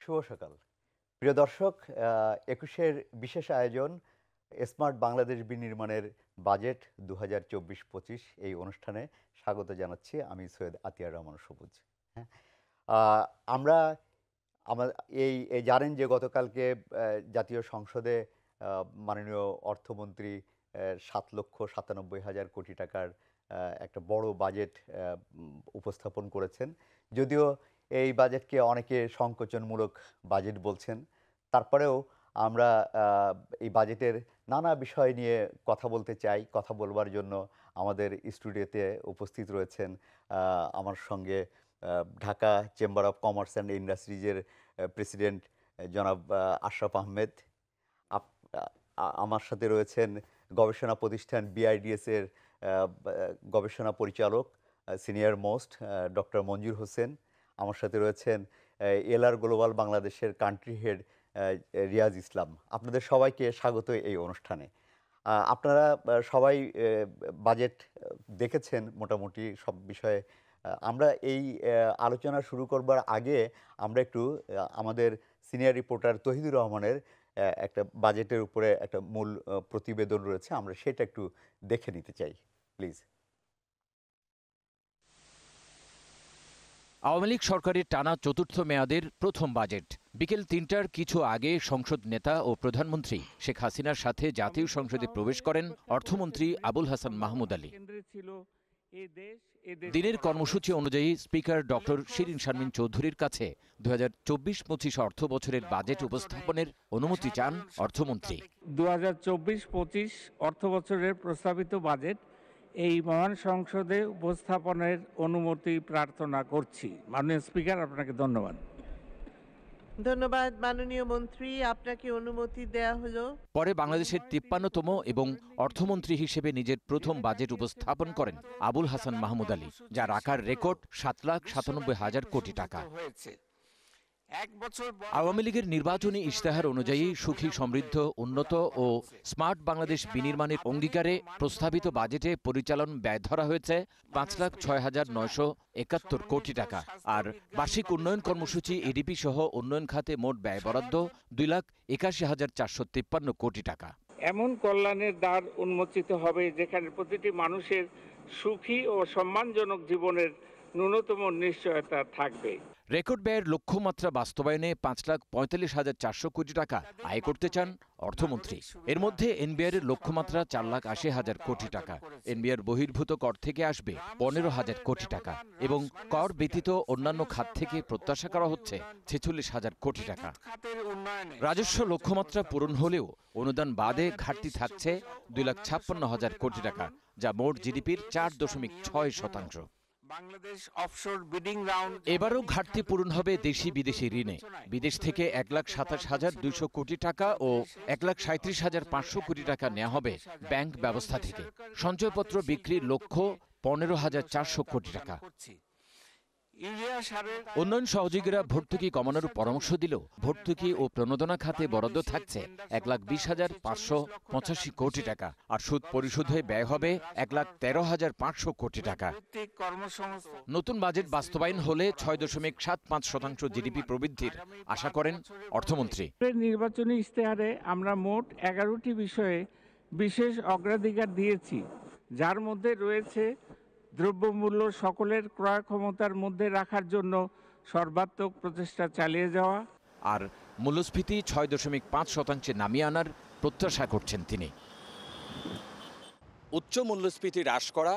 শুভ সকাল প্রিয় দর্শক। ২১-এর বিশেষ আয়োজন স্মার্ট বাংলাদেশ বিনির্মাণের বাজেট ২০২৪-২৫ এই অনুষ্ঠানে স্বাগত জানাচ্ছি আমি সৈয়দ আতিয়ার রহমান সবুজ। হ্যাঁ, আমরা আমার এই জানেন যে গতকালকে জাতীয় সংসদে মাননীয় অর্থমন্ত্রী ৭,৯৭,০০০ কোটি টাকার একটা বড় বাজেট উপস্থাপন করেছেন। যদিও এই বাজেটকে অনেকে সংকোচনমূলক বাজেট বলছেন, তারপরেও আমরা এই বাজেটের নানা বিষয় নিয়ে কথা বলতে চাই। কথা বলবার জন্য আমাদের স্টুডিওতে উপস্থিত রয়েছেন আমার সঙ্গে Dhaka chamber of commerce and ইন্ডাস্ট্রিজের প্রেসিডেন্ট জনাব আশরাফ আহমেদ। আমার সাথে রয়েছেন গবেষণা প্রতিষ্ঠান বিআইডিএস এর গবেষণা পরিচালক senior most doctor Manzur Hossain. আমার সাথে রয়েছেন এলআর গ্লোবাল বাংলাদেশের কান্ট্রি হেড রিয়াজ ইসলাম। আপনাদের সবাইকে স্বাগত এই অনুষ্ঠানে। আপনারা সবাই বাজেট দেখেছেন মোটামুটি সব বিষয়ে। আমরা এই আলোচনা শুরু করবার আগে আমরা একটু আমাদের সিনিয়র রিপোর্টার তহিদুর রহমানের একটা বাজেটের উপরে একটা মূল প্রতিবেদন রয়েছে, আমরা সেটা একটু দেখে নিতে চাই প্লিজ। আওয়ামী লীগ সরকারের টানা চতুর্থ মেয়াদের প্রথম বাজেট। বিকেল ৩টার কিছু আগে সংসদ নেতা ও প্রধানমন্ত্রী শেখ হাসিনার সাথে জাতীয় সংসদে প্রবেশ করেন অর্থমন্ত্রী আবুল হাসান মাহমুদ আলী। দিনের কর্মসূচি অনুযায়ী স্পিকার ডক্টর শিরিন শারমিন চৌধুরীর কাছে ২০২৪-২৫ অর্থ বছরের বাজেট উপস্থাপনের অনুমতি চান অর্থমন্ত্রী। ২০২৪-২৫ অর্থ বছরের প্রস্তাবিত বাজেট এই মহান সংসদে উপস্থাপনের অনুমতি প্রার্থনা করছি। মাননীয় স্পিকার, আপনাকে ধন্যবাদ। ধন্যবাদ মাননীয় মন্ত্রী, আপনাকে অনুমতি দেয়া হলো। পরে বাংলাদেশের ৫৩তম এবং অর্থমন্ত্রী হিসেবে নিজের প্রথম বাজেট উপস্থাপন করেন আবুল হাসান মাহমুদ আলী, যার আকার রেকর্ড ৭,৯৭,০০০ কোটি টাকা। আওয়ামী লীগের নির্বাচনী ইশতেহার অনুযায়ী সুখী সমৃদ্ধ উন্নত ও স্মার্ট বাংলাদেশ বিনির্মাণের অঙ্গীকারে প্রস্তাবিত বাজেটে পরিচালন ব্যয় ধরা হয়েছে ৫,৬,৯৭১ কোটি টাকা। আর বার্ষিক উন্নয়ন কর্মসূচি এডিপি সহ উন্নয়ন খাতে মোট ব্যয় বরাদ্দ ২,৮১,৪৫৩ কোটি টাকা। এমন কল্যাণের দ্বার উন্মোচিত হবে যেখানে প্রতিটি মানুষের সুখী ও সম্মানজনক জীবনের ন্যূনতম নিশ্চয়তা থাকবে। রেকর্ড ব্যয়ের লক্ষ্যমাত্রা বাস্তবায়নে ৫,৪৫,৪০০ কোটি টাকা আয় করতে চান অর্থমন্ত্রী। এর মধ্যে এনবিআর এর লক্ষ্যমাত্রা ৪,৮০,০০০ কোটি টাকা। এনবিআর বহির্ভূত কর থেকে আসবে ১৫,০০০ কোটি টাকা এবং কর ব্যতীত অন্যান্য খাত থেকে প্রত্যাশা করা হচ্ছে ৪৬,০০০ কোটি টাকা। রাজস্ব লক্ষ্যমাত্রা পূরণ হলেও অনুদান বাদে ঘাটতি থাকছে ২,৫৬,০০০ কোটি টাকা, যা মোট জিডিপির ৪.৬%। এবারও ঘাটতি পূরণ হবে দেশি বিদেশি ঋণে। বিদেশ থেকে ১,২৭,২০০ কোটি টাকা ও ১,৩৭,৫০০ কোটি টাকা নেওয়া হবে ব্যাংক ব্যবস্থা থেকে। সঞ্চয়পত্র বিক্রির লক্ষ্য ১৫,৪০০ কোটি টাকা। উন্নয়ন সহযোগীরা ভর্তুকি কমানোর পরামর্শ দিলেও ভর্তুকি ও প্রণোদনা খাতে বরাদ্দ থাকছে ১,২০,৫৮৫ কোটি টাকা, আর সুদ পরিশোধে ব্যয় হবে ১,১৩,৫০০ কোটি টাকা। নতুন বাজেট বাস্তবায়ন হলে ৬.৭৫% জিডিপি প্রবৃদ্ধির আশা করেন অর্থমন্ত্রী। নির্বাচনী ইশতেহারে আমরা মোট ১১টি বিষয়ে বিশেষ অগ্রাধিকার দিয়েছি, যার মধ্যে রয়েছে দ্রব্যমূল্য সকলের ক্রয় ক্ষমতার মধ্যে রাখার জন্য সর্বাত্মক প্রচেষ্টা চালিয়ে যাওয়া, আর মূল্যস্ফীতি ৬.৫% নামিয়ে আনার প্রত্যাশা করছেন তিনি। উচ্চ মূল্যস্ফীতি হ্রাস করা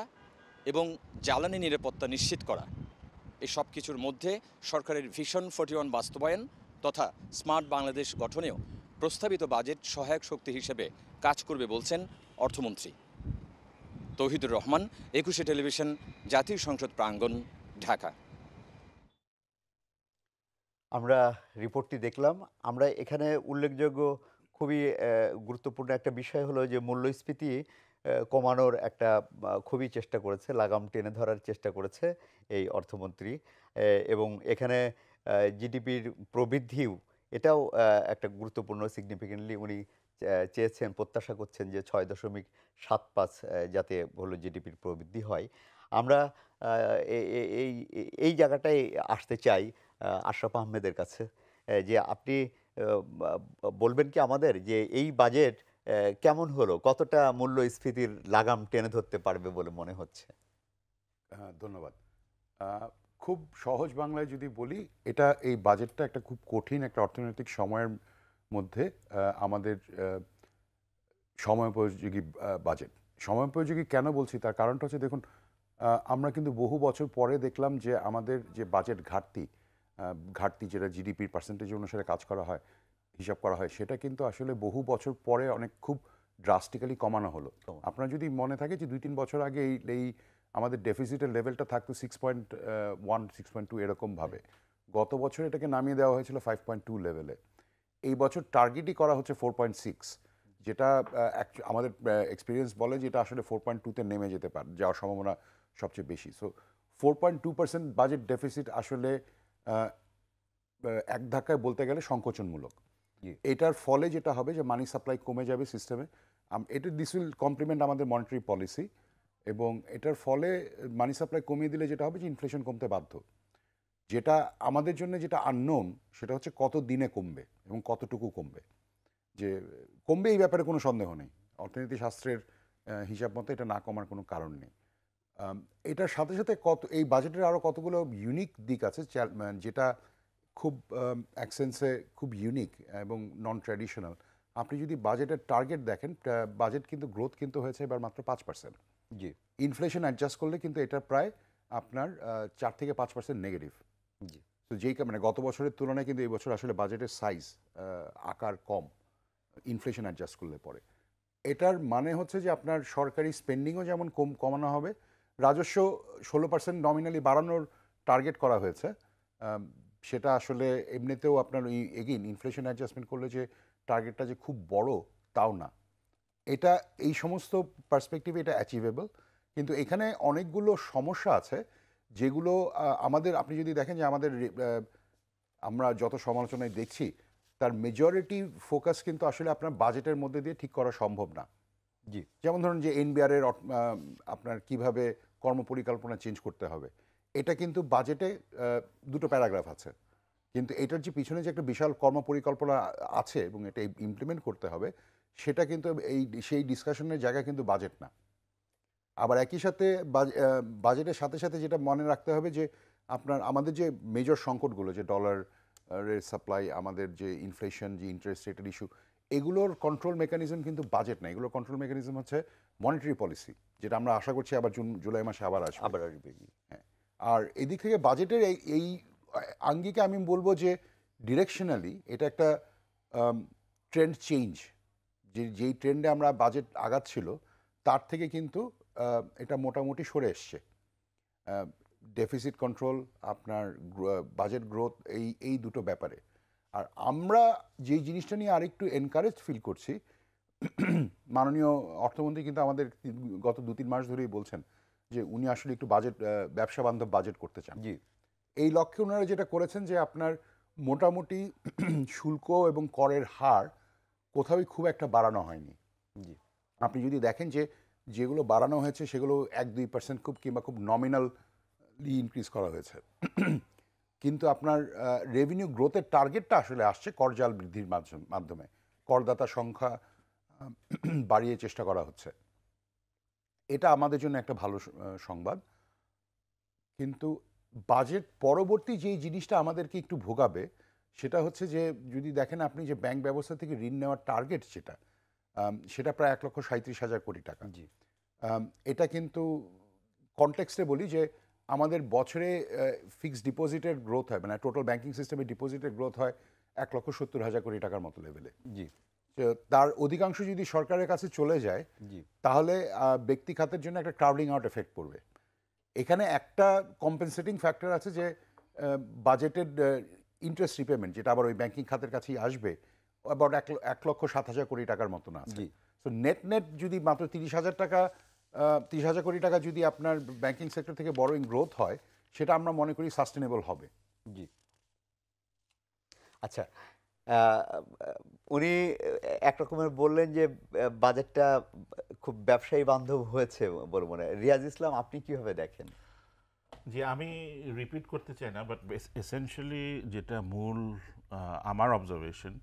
এবং জ্বালানি নিরাপত্তা নিশ্চিত করা, এই সব কিছুর মধ্যে সরকারের ভিশন 41 বাস্তবায়ন তথা স্মার্ট বাংলাদেশ গঠনেও প্রস্তাবিত বাজেট সহায়ক শক্তি হিসেবে কাজ করবে বলছেন অর্থমন্ত্রী। তৌহিদুর রহমান, ২১ টেলিভিশন, জাতীয় সংসদ প্রাঙ্গণ, ঢাকা। আমরা রিপোর্টটি দেখলাম। আমরা এখানে উল্লেখযোগ্য খুবই গুরুত্বপূর্ণ একটা বিষয় হলো যে মূল্যস্ফীতি কমানোর একটা খুবই চেষ্টা করেছে, লাগাম টেনে ধরার চেষ্টা করেছে এই অর্থমন্ত্রী। এবং এখানে জিডিপির প্রবৃদ্ধিও এটাও একটা গুরুত্বপূর্ণ সিগনিফিকেন্টলি উনি চেয়েছেন, প্রত্যাশা করছেন যে ৬.৭৫ যাতে হলো জিডিপির প্রবৃদ্ধি হয়। আমরা এই এই জায়গাটায় আসতে চাই আশরাফ আহমেদের কাছে যে আপনি বলবেন কি আমাদের যে এই বাজেট কেমন হলো, কতটা মূল্যস্ফীতির লাগাম টেনে ধরতে পারবে বলে মনে হচ্ছে? হ্যাঁ, ধন্যবাদ। খুব সহজ বাংলায় যদি বলি, এই বাজেটটা একটা খুব কঠিন একটা অর্থনৈতিক সময়ের মধ্যে আমাদের সময়োপযোগী বাজেট। সময়োপযোগী কেন বলছি তার কারণটা হচ্ছে, দেখুন, আমরা কিন্তু বহু বছর পরে দেখলাম যে আমাদের যে বাজেট ঘাটতি যেটা জিডিপির পার্সেন্টেজ অনুসারে কাজ করা হয়, হিসাব করা হয়, সেটা কিন্তু আসলে বহু বছর পরে অনেক খুব ড্রাস্টিক্যালি কমানো হলো। আপনার যদি মনে থাকে যে 2-3 বছর আগে এই আমাদের ডেফিসিটের লেভেলটা থাকতো 6.1 6.2 এরকমভাবে। গত বছর এটাকে নামিয়ে দেওয়া হয়েছিল 5.2 লেভেলে। এই বছর টার্গেটই করা হচ্ছে 4.6, যেটা আমাদের এক্সপিরিয়েন্স বলে যে এটা আসলে 4.2-তে নেমে যেতে পারে, যাওয়ার সম্ভাবনা সবচেয়ে বেশি। সো 4.2% বাজেট ডেফিসিট আসলে এক ধাক্কায় বলতে গেলে সংকোচনমূলক। এটার ফলে যেটা হবে যে মানি সাপ্লাই কমে যাবে সিস্টেমে। দিস উইল কমপ্লিমেন্ট আমাদের মনিটারি পলিসি, এবং এটার ফলে মানি সাপ্লাই কমিয়ে দিলে যেটা হবে যে ইনফ্লেশন কমতে বাধ্য। যেটা আমাদের জন্য যেটা আননোন, সেটা হচ্ছে কত দিনে কমবে এবং কতটুকু কমবে। যে কমবে এই ব্যাপারে কোনো সন্দেহ নেই, অর্থনীতি শাস্ত্রের হিসাব মতো এটা না কমার কোনো কারণ নেই। এটার সাথে সাথে এই বাজেটের আরও কতগুলো ইউনিক দিক আছে, যেটা খুব এক সেন্সে খুব ইউনিক এবং নন ট্র্যাডিশনাল। আপনি যদি বাজেটের টার্গেট দেখেন, বাজেট কিন্তু গ্রোথ কিন্তু হয়েছে এবার মাত্র 5%। জি। ইনফ্লেশন অ্যাডজাস্ট করলে কিন্তু এটা প্রায় আপনার 4 থেকে 5% নেগেটিভ। জি। তো মানে গত বছরের তুলনায় কিন্তু এই বছর আসলে বাজেটের সাইজ আকার কম, ইনফ্লেশন অ্যাডজাস্ট করলে পরে। এটার মানে হচ্ছে যে আপনার সরকারি স্পেন্ডিংও যেমন কমানো হবে, রাজস্ব 16% নমিনালি বাড়ানোর টার্গেট করা হয়েছে। সেটা আসলে এমনিতেও আপনার এগেইন ইনফ্লেশন অ্যাডজাস্টমেন্ট করলে যে টার্গেটটা যে খুব বড় তাও না। এটা এই সমস্ত পার্সপেক্টিভে এটা অ্যাচিভেবল, কিন্তু এখানে অনেকগুলো সমস্যা আছে যেগুলো আমাদের, আপনি যদি দেখেন যে আমরা যত সমালোচনায় দেখছি তার মেজরিটি ফোকাস কিন্তু আসলে আপনার বাজেটের মধ্যে দিয়ে ঠিক করা সম্ভব না। জি। যেমন ধরুন যে এনবিআরের আপনার কিভাবে কর্মপরিকল্পনা চেঞ্জ করতে হবে, এটা কিন্তু বাজেটে 2টো প্যারাগ্রাফ আছে, কিন্তু এটার যে পিছনে যে একটা বিশাল কর্মপরিকল্পনা আছে এবং এটা ইমপ্লিমেন্ট করতে হবে, সেটা কিন্তু সেই ডিসকাশনের জায়গা কিন্তু বাজেট না। আবার একই সাথে বাজেটের সাথে সাথে যেটা মনে রাখতে হবে যে আমাদের যে মেজর সংকটগুলো, যে ডলারের সাপ্লাই, আমাদের যে ইনফ্লেশন, যে ইন্টারেস্ট রেটের ইস্যু, এগুলোর কন্ট্রোল মেকানিজম কিন্তু বাজেট না। এগুলোর কন্ট্রোল মেকানিজম হচ্ছে মনিটারি পলিসি, যেটা আমরা আশা করছি আবার জুলাই মাসে আবার আসবে। হ্যাঁ, আর এদিক থেকে বাজেটের এই আঙ্গিকে আমি বলবো যে ডিরেকশনালি এটা একটা ট্রেন্ড চেঞ্জ, যেই ট্রেন্ডে আমরা বাজেট আগাচ্ছিল তার থেকে কিন্তু এটা মোটামুটি সরে এসছে। ডেফিসিট কন্ট্রোল, আপনার বাজেট গ্রোথ, এই দুটো ব্যাপারে। আর আমরা যেই জিনিসটা নিয়ে আরেকটু এনকারেজ ফিল করছি, মাননীয় অর্থমন্ত্রী কিন্তু আমাদের গত 2-3 মাস ধরেই বলছেন যে উনি আসলে একটু ব্যবসা বান্ধব বাজেট করতে চান। জি। এই লক্ষ্যে ওনারা যেটা করেছেন যে আপনার মোটামুটি শুল্ক এবং করের হার কোথাওই খুব একটা বাড়ানো হয়নি। জি। আপনি যদি দেখেন যে যেগুলো বাড়ানো হয়েছে সেগুলো 1-2% কিংবা খুব নমিনালি ইনক্রিজ করা হয়েছে, কিন্তু আপনার রেভিনিউ গ্রোথের টার্গেটটা আসলে আসছে করজাল বৃদ্ধির মাধ্যমে। করদাতা সংখ্যা বাড়িয়ে চেষ্টা করা হচ্ছে, এটা আমাদের জন্য একটা ভালো সংবাদ। কিন্তু বাজেট পরবর্তী যেই জিনিসটা আমাদেরকে একটু ভোগাবে, সেটা হচ্ছে যে যদি দেখেন আপনি যে ব্যাংক ব্যবস্থা থেকে ঋণ নেওয়ার টার্গেট সেটা প্রায় 1,37,000 কোটি টাকা। জি। এটা কিন্তু কনটেক্সটে বলি যে আমাদের বছরে ফিক্সড ডিপোজিটের গ্রোথ হয়, মানে টোটাল ব্যাংকিং সিস্টেমে ডিপোজিটের গ্রোথ হয় 1,70,000 কোটি টাকার মতো লেভেলে। জি। তার অধিকাংশ যদি সরকারের কাছে চলে যায়, জি। তাহলে ব্যক্তি খাতের জন্য একটা ক্রাউডিং আউট এফেক্ট পড়বে। এখানে একটা কম্পেনসেটিং ফ্যাক্টর আছে যে বাজেটেড ইন্টারেস্ট রিপেমেন্ট, যেটা আবার ওই ব্যাংকিং খাতের কাছেই আসবে, অ্যাবাউট 1,07,000 কোটি টাকার মতন আছে। সো নেট যদি মাত্র 30,000 কোটি টাকা যদি আপনার ব্যাংকিং সেক্টর থেকে বড়োইং গ্রোথ হয়, সেটা আমরা মনে করি সাস্টেনেবল হবে। জি। আচ্ছা, উনি একরকমের বললেন যে বাজেটটা খুব ব্যবসায়ী বান্ধব হয়েছে বলে মনে হয়। রিয়াজ ইসলাম, আপনি কিভাবে দেখেন? যে আমি রিপিট করতে চাই না, বাট এসেনশিয়ালি যেটা মূল আমার অবজারভেশন,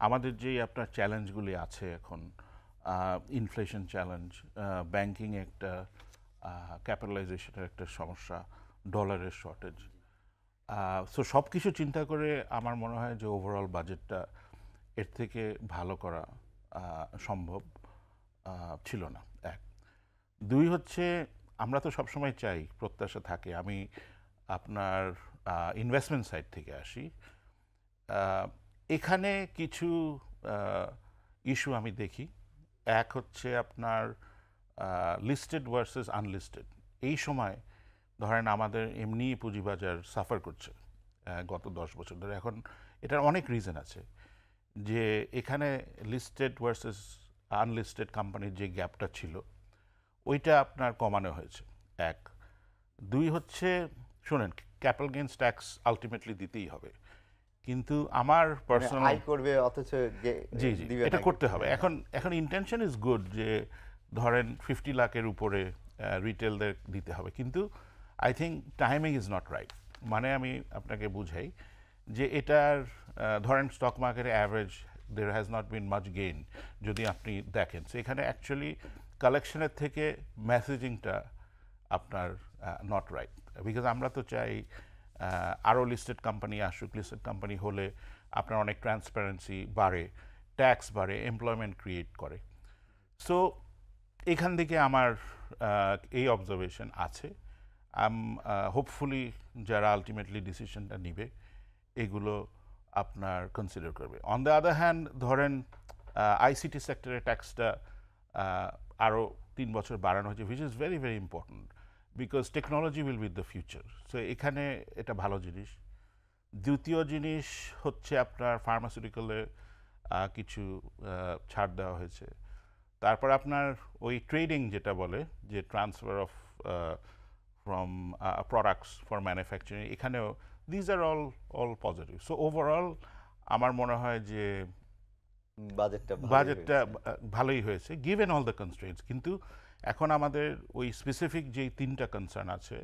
আমাদের যেই আপনার চ্যালেঞ্জগুলি আছে এখন, ইনফ্লেশন চ্যালেঞ্জ, ব্যাংকিং একটা, ক্যাপিটালাইজেশনের একটা সমস্যা, ডলারের শর্টেজ, সো সব কিছু চিন্তা করে আমার মনে হয় যে ওভারঅল বাজেটটা এর থেকে ভালো করা সম্ভব ছিল না। এক, দুই হচ্ছে আমরা তো সবসময় চাই, প্রত্যাশা থাকে, আমি আপনার ইনভেস্টমেন্ট সাইড থেকে আসি, এখানে কিছু ইস্যু আমি দেখি। এক হচ্ছে আপনার লিস্টেড ভার্সেস আনলিস্টেড। এই সময় ধরেন আমাদের এমনি পুঁজিবাজার সাফার করছে গত 10 বছর ধরে। এখন এটার অনেক রিজন আছে, যে এখানে লিস্টেড ভার্সেস আনলিস্টেড কোম্পানির যে গ্যাপটা ছিল ওইটা আপনার কমানো হয়েছে। এক, দুই হচ্ছে শুনেন, ক্যাপিটাল গেইনস ট্যাক্স আলটিমেটলি দিতেই হবে, কিন্তু আমার মানে পার্সোনাল আয় করবে অথচ জি জি দিবে এটা না। করতে হবে। এখন ইন্টেনশন ইজ গুড, যে ধরেন 50 লাখের উপরে রিটেলদের দিতে হবে, কিন্তু I think timing is not right. মানে আমি আপনাকে বুঝাই যে এটার ধরেন স্টক মার্কেটে average there has not been much gain যদি আপনি দেখেন, সেখানে অ্যাকচুয়ালি কালেকশনের থেকে মেসেজিংটা আপনার নট রাইট। বিকজ আমরা তো চাই আরও লিস্টেড কোম্পানি আসুক, লিস্টেড কোম্পানি হলে আপনার অনেক ট্রান্সপারেন্সি বাড়ে, ট্যাক্স বাড়ে, এমপ্লয়মেন্ট ক্রিয়েট করে। সো এখান থেকে আমার এই অবজারভেশন আছে। হোপফুলি যারা আলটিমেটলি ডিসিশনটা নিবে এগুলো আপনার কনসিডার করবে। অন দ্য আদার হ্যান্ড ধরেন আইসিটি সেক্টরের ট্যাক্সটা আরও 3 বছর বাড়ানো হয়েছে, which is very very important, because technology will be the future. So এখানে এটা ভালো জিনিস। দ্বিতীয় জিনিস হচ্ছে আপনার ফার্মাসিউটিক্যালে কিছু ছাড় দেওয়া হয়েছে। তারপর আপনার ওই ট্রেডিং যেটা বলে, যে transfer of from products for manufacturing, এখানেও these are all positive. So overall আমার মনে হয় যে বাজেটটা ভালোই হয়েছে গিভেন অল দ্য কনস্ট্রেন্টস। কিন্তু এখন আমাদের ওই স্পেসিফিক যেই 3টা কনসার্ন আছে,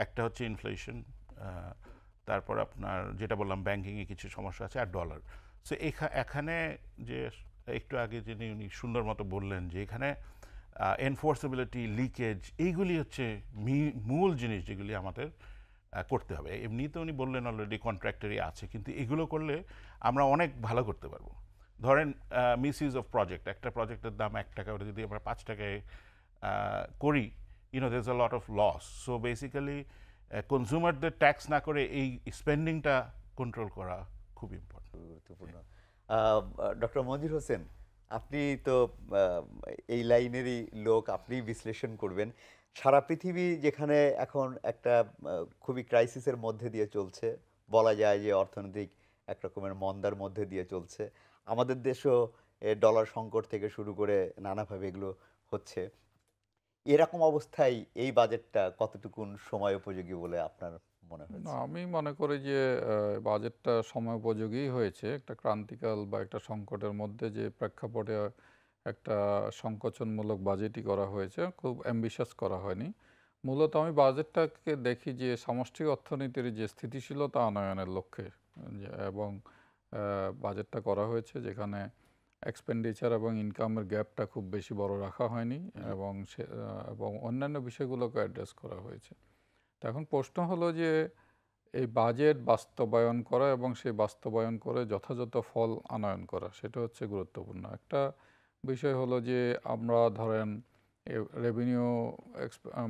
একটা হচ্ছে ইনফ্লেশন, তারপর আপনার যেটা বললাম ব্যাংকিংয়ে কিছু সমস্যা আছে, আর ডলার। সো এখানে যে একটু আগে যিনি উনি সুন্দর মতো বললেন যে এখানে এনফোর্সেবিলিটি, লিকেজ, এইগুলি হচ্ছে মূল জিনিস যেগুলি আমাদের করতে হবে। এমনিতে উনি বললেন অলরেডি কন্ট্রাক্টরই আছে, কিন্তু এগুলো করলে আমরা অনেক ভালো করতে পারবো। ধরেন মিস ইউজ অফ প্রজেক্ট, একটা প্রজেক্টের দাম 1 টাকা, ওটা যদি আমরা 5 টাকায় করি, there is a lot of loss. So basically কনজিউমারদের ট্যাক্স না করে এই স্পেন্ডিংটা কন্ট্রোল করা খুব ইম্পর্টেন্ট, গুরুত্বপূর্ণ। ডক্টর মঞ্জুর হোসেন, আপনি তো এই লাইনেরই লোক, আপনি বিশ্লেষণ করবেন। সারা পৃথিবী যেখানে এখন একটা খুবই ক্রাইসিসের মধ্যে দিয়ে চলছে, বলা যায় যে অর্থনৈতিক এক রকমের মন্দার মধ্যে দিয়ে চলছে, আমাদের দেশও ডলার সংকট থেকে শুরু করে নানাভাবে এগুলো হচ্ছে। এরকম অবস্থায় এই বাজেটটা কতটুকুন সময় উপযোগী বলে আপনার মনে না, হয়েছে? আমি মনে করি যে বাজেটটা সময়োপযোগী হয়েছে। একটা ক্রান্তিকাল বা একটা সংকটের মধ্যে যে প্রেক্ষাপটে একটা সংকোচনমূলক বাজেটই করা হয়েছে, খুব অ্যাম্বিশাস করা হয়নি। মূলত আমি বাজেটটাকে দেখি যে সামষ্টিক অর্থনীতির যে স্থিতিশীলতা আনয়নের লক্ষ্যে এবং বাজেটটা করা হয়েছে, যেখানে এক্সপেন্ডিচার এবং ইনকামের গ্যাপটা খুব বেশি বড় রাখা হয়নি এবং অন্যান্য বিষয়গুলোকে অ্যাড্রেস করা হয়েছে। তো এখন প্রশ্ন হলো যে এই বাজেট বাস্তবায়ন করা এবং সেই বাস্তবায়ন করে যথাযথ ফল আনয়ন করা, সেটা হচ্ছে গুরুত্বপূর্ণ। একটা বিষয় হলো যে আমরা ধরেন রেভিনিউ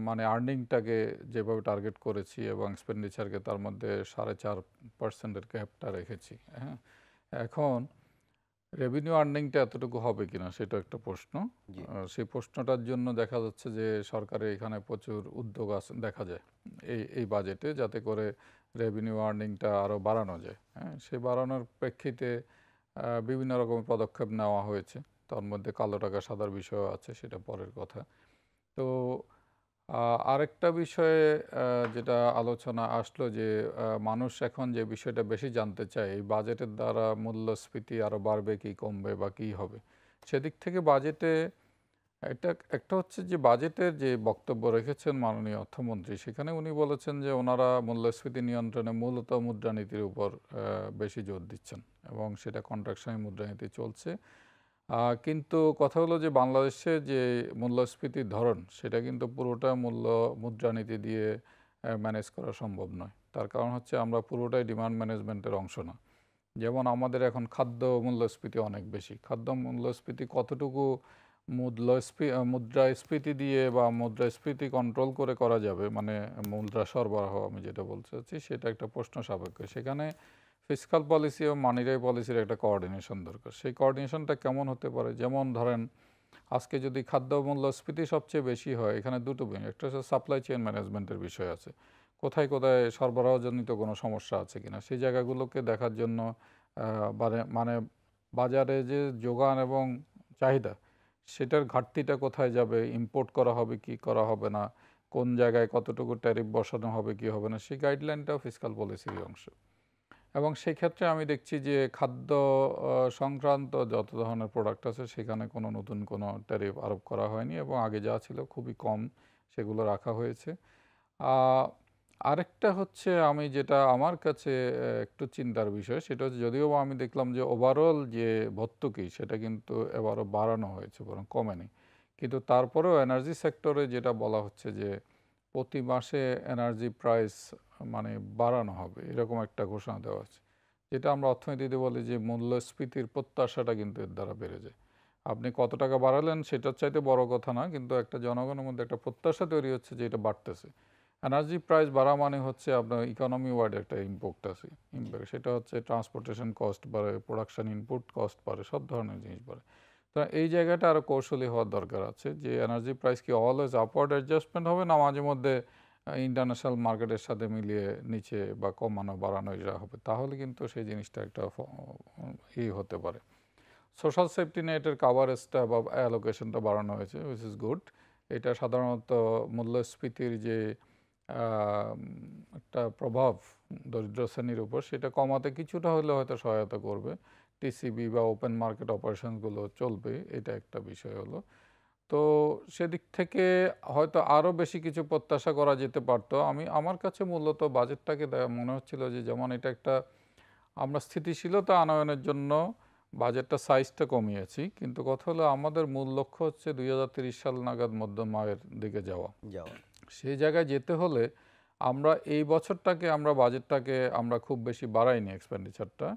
মানে আর্নিংটাকে যেভাবে টার্গেট করেছি এবং এক্সপেন্ডিচারকে তার মধ্যে 4.5% গ্যাপটা রেখেছি। হ্যাঁ, এখন রেভিনিউ আর্নিংটা এতটুকু হবে কিনা সেটা একটা প্রশ্ন। সেই প্রশ্নটার জন্য দেখা যাচ্ছে যে সরকারের এখানে প্রচুর উদ্যোগ আছে দেখা যায় এই বাজেটে, যাতে করে রেভিনিউ আর্নিংটা আরও বাড়ানো যায়। হ্যাঁ, সেই বাড়ানোর প্রেক্ষিতে বিভিন্ন রকমের পদক্ষেপ নেওয়া হয়েছে। তার মধ্যে কালো টাকা সাদার বিষয় আছে, সেটা পরের কথা। তো আরেকটা বিষয়ে যেটা আলোচনা আসলো যে মানুষ এখন যে বিষয়টা বেশি জানতে চায়, এই বাজেটের দ্বারা মূল্যস্ফীতি আরও বাড়বে কি কমবে বা কী হবে। সেদিক থেকে বাজেটে এটা একটা হচ্ছে যে বাজেটের যে বক্তব্য রেখেছেন মাননীয় অর্থমন্ত্রী, সেখানে উনি বলেছেন যে ওনারা মূল্যস্ফীতি নিয়ন্ত্রণে মূলত মুদ্রানীতির উপর বেশি জোর দিচ্ছেন এবং সেটা কন্ট্রাকশনারি মুদ্রানীতি চলছে। কিন্তু কথা হলো যে বাংলাদেশে যে মূল্যস্ফীতির ধরন সেটা কিন্তু পুরোটা মুদ্রানীতি দিয়ে ম্যানেজ করা সম্ভব নয়। তার কারণ হচ্ছে আমরা পুরোটাই ডিমান্ড ম্যানেজমেন্টের অংশ না। যেমন আমাদের এখন খাদ্য মূল্যস্ফীতি অনেক বেশি। খাদ্য মূল্যস্ফীতি কতটুকু মুদ্রাস্ফীতি দিয়ে বা মুদ্রাস্ফীতি কন্ট্রোল করে করা যাবে, মানে মুদ্রা সরবরাহ আমি যেটা বলতে চাচ্ছি, সেটা একটা প্রশ্ন সাপেক্ষ। সেখানে ফিসকাল পলিসি ও মানিটারি পলিসির একটা কোঅর্ডিনেশন দরকার। সেই কোঅর্ডিনেশনটা কেমন হতে পারে? যেমন ধরেন আজকে যদি খাদ্য মূল্যস্ফীতি সবচেয়ে বেশি হয়, এখানে দুটো বিষয়, একটা হচ্ছে সাপ্লাই চেইন ম্যানেজমেন্টের বিষয় আছে, কোথায় কোথায় সরবরাহজনিত কোনো সমস্যা আছে কিনা সেই জায়গাগুলোকে দেখার জন্য মানে বাজারে যে যোগান এবং চাহিদা সেটার ঘাটতিটা কোথায় যাবে, ইম্পোর্ট করা হবে কি করা হবে না, কোন জায়গায় কতটুকু ট্যারিফ বসানো হবে কি হবে না, সেই গাইডলাইনটাও ফিসকাল পলিসির অংশ। এবং সেই ক্ষেত্রে আমি দেখছি যে খাদ্য সংক্রান্ত যত ধরনের প্রোডাক্ট আছে সেখানে কোনো নতুন কোনো ট্যারিফ আরোপ করা হয়নি এবং আগে যা ছিল খুবই কম সেগুলো রাখা হয়েছে। আরেকটা হচ্ছে আমি যেটা আমার কাছে একটু চিন্তার বিষয়, সেটা হচ্ছে যদিও আমি দেখলাম যে ওভারঅল যে ভর্তুকি সেটা কিন্তু এবারও বাড়ানো হয়েছে, বরং কমেনি। কিন্তু তারপরেও এনার্জি সেক্টরে যেটা বলা হচ্ছে যে প্রতি মাসে এনার্জি প্রাইস মানে বাড়ানো হবে, এরকম একটা ঘোষণা দেওয়া হচ্ছে, যেটা আমরা অর্থনীতিতে বলি যে মূল্যস্ফীতির প্রত্যাশাটা কিন্তু এর দ্বারা বেড়ে যায়। আপনি কত টাকা বাড়ালেন সেটার চাইতে বড় কথা না, কিন্তু একটা জনগণের মধ্যে একটা প্রত্যাশা তৈরি হচ্ছে যে এটা বাড়তেছে। এনার্জি প্রাইস বাড়া মানে হচ্ছে আপনার ইকোনমি ওয়াইড একটা ইম্প্যাক্ট আছে, সেটা হচ্ছে ট্রান্সপোর্টেশন কস্ট বাড়ে, প্রোডাকশন ইনপুট কস্ট বাড়ে, সব ধরনের জিনিস বাড়ে। তো এই জায়গাটা আরও কৌশলী হওয়ার দরকার আছে যে এনার্জি প্রাইস কি অলওয়েজ আপওয়ার্ড অ্যাডজাস্টমেন্ট হবে না মাঝে মধ্যে ইন্টারন্যাশনাল মার্কেটের সাথে মিলিয়ে নিচে বা কমানো বাড়ানো যা হবে, তাহলে কিন্তু সেই জিনিসটা একটা হতে পারে। সোশ্যাল সেফটি নেটের কাভারেজটা বা অ্যালোকেশনটা বাড়ানো হয়েছে, উইচ ইজ গুড। এটা সাধারণত মূল্যস্ফীতির যে একটা প্রভাব দরিদ্র শ্রেণীর উপর সেটা কমাতে কিছুটা হলেও হয়তো সহায়তা করবে। টিসিবি বা ওপেন মার্কেট অপারেশনগুলো চলবে, এটা একটা বিষয় হলো। তো সেদিক থেকে হয়তো আরও বেশি কিছু প্রত্যাশা করা যেতে পারতো। আমার কাছে মূলত বাজেটটাকে মনে হচ্ছিল যে যেমন এটা একটা আমরা স্থিতিশীলতা আনয়নের জন্য বাজেটটা সাইজটা কমিয়েছি, কিন্তু কথা হলো আমাদের মূল লক্ষ্য হচ্ছে 2030 সাল নাগাদ মধ্যম আয়ের দিকে যাওয়া। সেই জায়গায় যেতে হলে আমরা এই বছরটাকে আমরা বাজেটটাকে আমরা খুব বেশি বাড়াইনি এক্সপেন্ডিচারটা,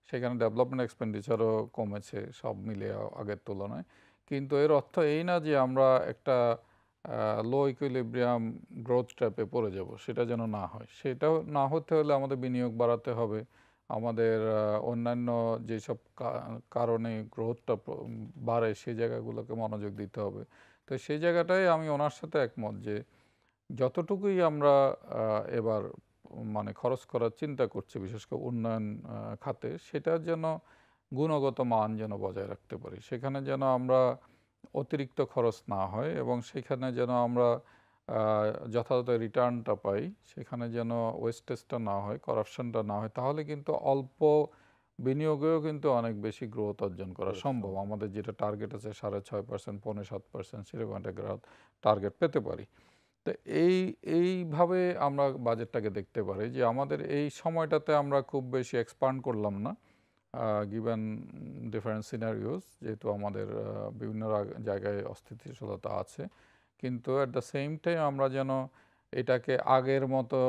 সেখানে ডেভেলপমেন্ট এক্সপেন্ডিচারও কমেছে সব মিলে আগের তুলনায়। কিন্তু এর অর্থ এই না যে আমরা একটা লো ইকুইলিব্রিয়াম গ্রোথ ট্র্যাপে পড়ে যাব, সেটা যেন না হয়। সেটাও না হতে হলে আমাদের বিনিয়োগ বাড়াতে হবে, আমাদের অন্যান্য যেসব কারণে গ্রোথটা বাড়ে সেই জায়গাগুলোকে মনোযোগ দিতে হবে। তো সেই জায়গাটায় আমি ওনার সাথে একমত যে যতটুকুই আমরা এবার মানে খরচ করার চিন্তা করছি বিশেষ করে উন্নয়ন খাতে, সেটার যেন গুণগত মান যেন বজায় রাখতে পারি, সেখানে যেন আমরা অতিরিক্ত খরচ না হয় এবং সেখানে যেন আমরা যথাযথ রিটার্নটা পাই, সেখানে যেন ওয়েস্টেজটা না হয়, করাপশনটা না হয়, তাহলে কিন্তু অল্প বিনিয়োগেও কিন্তু অনেক বেশি গ্রোথ অর্জন করা সম্ভব। আমাদের যেটা টার্গেট আছে 6.5%, 6.25%, সেরকম একটা গ্রোথ টার্গেট পেতে পারি। তো এইভাবে আমরা বাজেটটাকে দেখতে পারি যে আমাদের এই সময়টাতে আমরা খুব বেশি এক্সপান্ড করলাম না গিভেন ডিফারেন্ট সিনারিওস, যেহেতু আমাদের বিভিন্ন জায়গায় অস্থিতিশীলতা আছে, কিন্তু অ্যাট দ্য সেম টাইম আমরা যেন এটাকে আগের মতো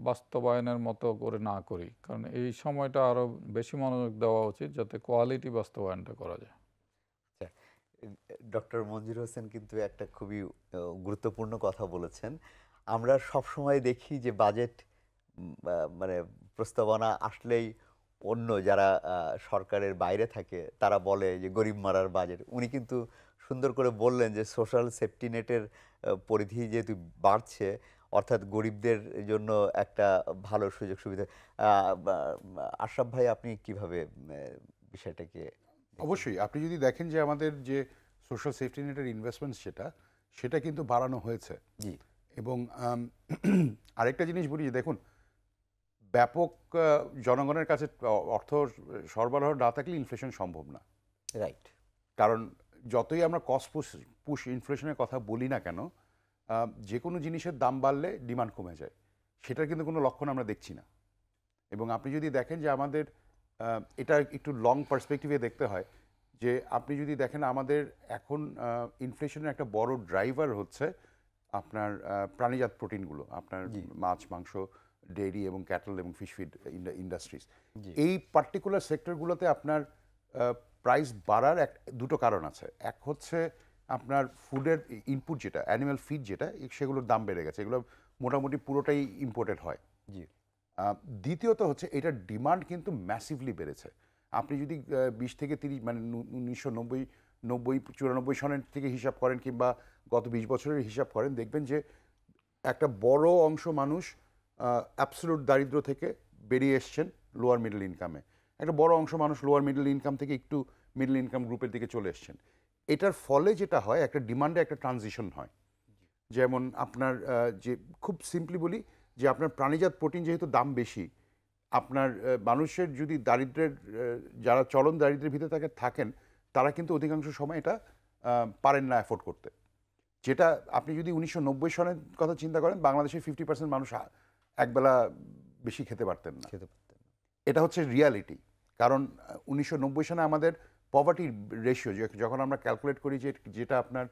বাস্তবায়নের মতো করে না করি, কারণ এই সময়টা আরও বেশি মনোযোগ দেওয়া উচিত যাতে কোয়ালিটি বাস্তবায়নটা করা যায়। ডক্টর মঞ্জুর হোসেন কিন্তু একটা খুবই গুরুত্বপূর্ণ কথা বলেছেন। আমরা সবসময় দেখি যে বাজেট মানে প্রস্তাবনা আসলেই অন্য যারা সরকারের বাইরে থাকে তারা বলে যে গরিব মারার বাজেট। উনি কিন্তু সুন্দর করে বললেন যে সোশ্যাল সেফটি নেটের পরিধি যেহেতু বাড়ছে, অর্থাৎ গরিবদের জন্য একটা ভালো সুযোগ সুবিধা। আশরাফ ভাই, আপনি কিভাবে বিষয়টাকে? অবশ্যই আপনি যদি দেখেন যে আমাদের যে সোশ্যাল সেফটি নেটের ইনভেস্টমেন্ট সেটা কিন্তু বাড়ানো হয়েছে। জি। এবং আরেকটা জিনিস বলি যে দেখুন, ব্যাপক জনগণের কাছে অর্থ সরবরাহ না থাকলে ইনফ্লেশন সম্ভব না। রাইট। কারণ যতই আমরা কস্ট পুশ ইনফ্লেশনের কথা বলি না কেন, যে কোনো জিনিসের দাম বাড়লে ডিমান্ড কমে যায়, সেটার কিন্তু কোনো লক্ষণ আমরা দেখছি না। এবং আপনি যদি দেখেন যে আমাদের এটা একটু লং পার্সপেক্টিভে দেখতে হয়, যে আপনি যদি দেখেন আমাদের এখন ইনফ্লেশনের একটা বড় ড্রাইভার হচ্ছে আপনার প্রাণীজাত প্রোটিনগুলো, আপনার মাছ, মাংস, ডেইরি এবং ক্যাটল এবং ফিশ ফিড ইন্ডাস্ট্রিজ। এই পার্টিকুলার সেক্টরগুলোতে আপনার প্রাইস বাড়ার দুটো কারণ আছে। এক হচ্ছে আপনার ফুডের ইনপুট যেটা, অ্যানিম্যাল ফিড যেটা, সেগুলোর দাম বেড়ে গেছে, এগুলো মোটামুটি পুরোটাই ইম্পোর্টেড হয়। জি। দ্বিতীয়ত হচ্ছে এটার ডিমান্ড কিন্তু ম্যাসিভলি বেড়েছে। আপনি যদি 20 থেকে 30 মানে 1990-94 সনের থেকে হিসাব করেন কিংবা গত 20 বছরের হিসাব করেন, দেখবেন যে একটা বড় অংশ মানুষ অ্যাবসলিউট দারিদ্র্য থেকে বেরিয়ে এসছেন লোয়ার মিডল ইনকামে। একটা বড় অংশ মানুষ লোয়ার মিডল ইনকাম থেকে একটু মিডল ইনকাম গ্রুপের দিকে চলে এসছেন। এটার ফলে যেটা হয়, একটা ডিমান্ডে একটা ট্রানজিশন হয়। যেমন আপনার যে খুব সিম্পলি বলি যে আপনার প্রাণীজাত প্রোটিন যেহেতু দাম বেশি, আপনার মানুষের যদি দারিদ্র্যের যারা চরম দারিদ্র্যের ভিতরে থাকেন তারা কিন্তু অধিকাংশ সময় এটা পারেন না অ্যাফোর্ড করতে। যেটা আপনি যদি 1990 সনের কথা চিন্তা করেন, বাংলাদেশের 50% মানুষ একবেলা বেশি খেতে পারতেন না। এটা হচ্ছে রিয়ালিটি। কারণ 1990 সনে আমাদের পভার্টি রেশিও যখন আমরা ক্যালকুলেট করি যে যেটা আপনার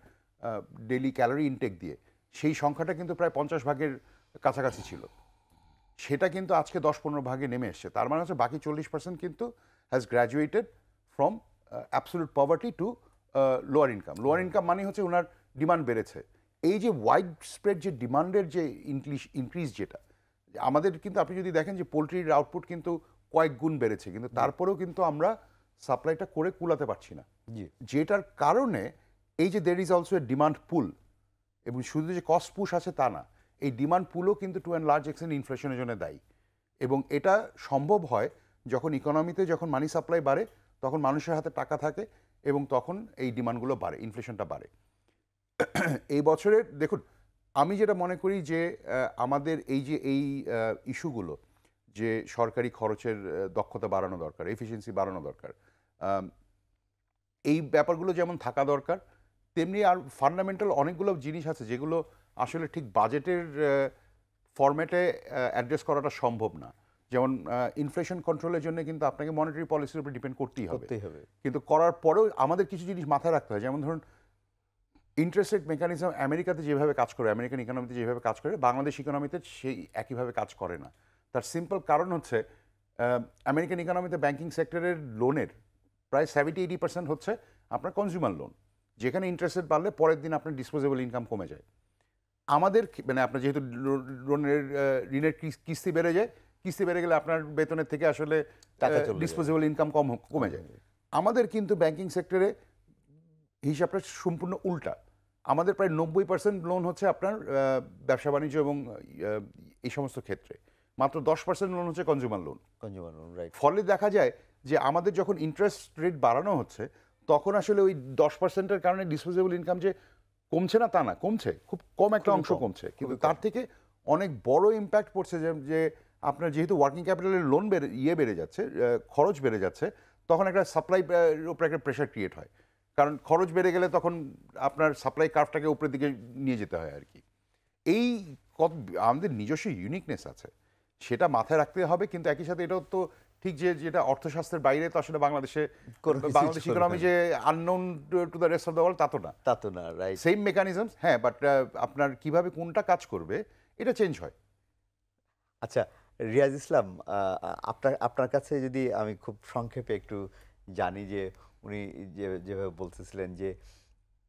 ডেইলি ক্যালোরি ইনটেক দিয়ে, সেই সংখ্যাটা কিন্তু প্রায় 50 ভাগের কাছাকাছি ছিল। সেটা কিন্তু আজকে 10-15 ভাগে নেমে এসছে। তার মানে হচ্ছে বাকি 40% কিন্তু has graduated from absolute poverty to lower income. Lower income মানে হচ্ছে ওনার ডিমান্ড বেড়েছে। এই যে ওয়াইড স্প্রেড যে ডিমান্ডের যে ইনক্রিজ যেটা আমাদের, কিন্তু আপনি যদি দেখেন যে পোলট্রির আউটপুট কিন্তু কয়েক গুণ বেড়েছে, কিন্তু তারপরেও কিন্তু আমরা সাপ্লাইটা করে কুলাতে পারছি না। যেটার কারণে এই যে there is also a demand pull, এবং শুধু যে কস্ট পুশ আছে তা না, এই ডিমান্ড পুলও কিন্তু টু অ্যান্ড লার্জ এক্সটেন্ট ইনফ্লেশনের জন্য দায়ী। এবং এটা সম্ভব হয় যখন ইকোনমিতে যখন মানি সাপ্লাই বাড়ে, তখন মানুষের হাতে টাকা থাকে এবং তখন এই ডিমান্ডগুলো বাড়ে, ইনফ্লেশনটা বাড়ে। এই বছরের দেখুন, আমি যেটা মনে করি যে আমাদের এই যে এই ইস্যুগুলো, যে সরকারি খরচের দক্ষতা বাড়ানো দরকার, এফিসিয়েন্সি বাড়ানো দরকার, এই ব্যাপারগুলো যেমন থাকা দরকার, তেমনি আর ফান্ডামেন্টাল অনেকগুলো জিনিস আছে যেগুলো আসলে ঠিক বাজেটের ফরম্যাটে অ্যাড্রেস করাটা সম্ভব না। যেমন ইনফ্লেশন কন্ট্রোলের জন্য কিন্তু আপনাকে মনিটারি পলিসির উপর ডিপেন্ড করতেই হবে। কিন্তু করার পরেও আমাদের কিছু জিনিস মাথায় রাখতে হয়। যেমন ধরুন ইন্টারেস্ট রেট মেকানিজম আমেরিকাতে যেভাবে কাজ করে, আমেরিকান ইকোনমিতে যেভাবে কাজ করে, বাংলাদেশ ইকোনমিতে সেই একইভাবে কাজ করে না। তার সিম্পল কারণ হচ্ছে আমেরিকান ইকোনমিতে ব্যাংকিং সেক্টরের লোনের প্রায় 70-80% হচ্ছে আপনার কনজিউমার লোন, যেখানে ইন্টারেস্ট রেট বাড়লে পরের দিন আপনার ডিসপোজেবল ইনকাম কমে যায়। আমাদের মানে আপনার যেহেতু লোনের ঋণের কিস্তি বেড়ে যায়, কিস্তি বেড়ে গেলে আপনার বেতনের থেকে আসলে ডিসপোজেবল ইনকাম কমে যায়। আমাদের কিন্তু ব্যাংকিং সেক্টরে হিসাবটা সম্পূর্ণ উল্টা। আমাদের প্রায় 90% লোন হচ্ছে আপনার ব্যবসা বাণিজ্য এবং এই সমস্ত ক্ষেত্রে, মাত্র 10% লোন হচ্ছে কনজিউমার লোন। ফলে দেখা যায় যে আমাদের যখন ইন্টারেস্ট রেট বাড়ানো হচ্ছে, তখন আসলে ওই 10%-এর কারণে ডিসপোজেবল ইনকাম যে কমছে না তা না, কমছে, খুব কম একটা অংশ কমছে, কিন্তু তার থেকে অনেক বড় ইম্প্যাক্ট পড়ছে যে আপনার যেহেতু ওয়ার্কিং ক্যাপিটালের লোন বেড়ে যাচ্ছে, খরচ বেড়ে যাচ্ছে, তখন একটা সাপ্লাই উপরে একটা প্রেশার ক্রিয়েট হয়। কারণ খরচ বেড়ে গেলে তখন আপনার সাপ্লাই কার্ভটাকে উপরের দিকে নিয়ে যেতে হয় আর কি। এই আমাদের নিজস্ব ইউনিকনেস আছে, সেটা মাথায় রাখতে হবে। কিন্তু একই সাথে এটাও তো ঠিক যে যেটা অর্থশাস্ত্রের বাইরে, তো আসলে বাংলাদেশ ইকোনমি যে unknown to the rest of the world তা তো না, রাইট? সেম মেকানিজমস, হ্যাঁ, বাট আপনার কিভাবে কোনটা কাজ করবে এটা চেঞ্জ হয়। আচ্ছা, রিয়াজ ইসলাম, আপনার কাছে যদি আমি খুব সংক্ষেপে একটু জানি যে উনি যেভাবে বলতেছিলেন যে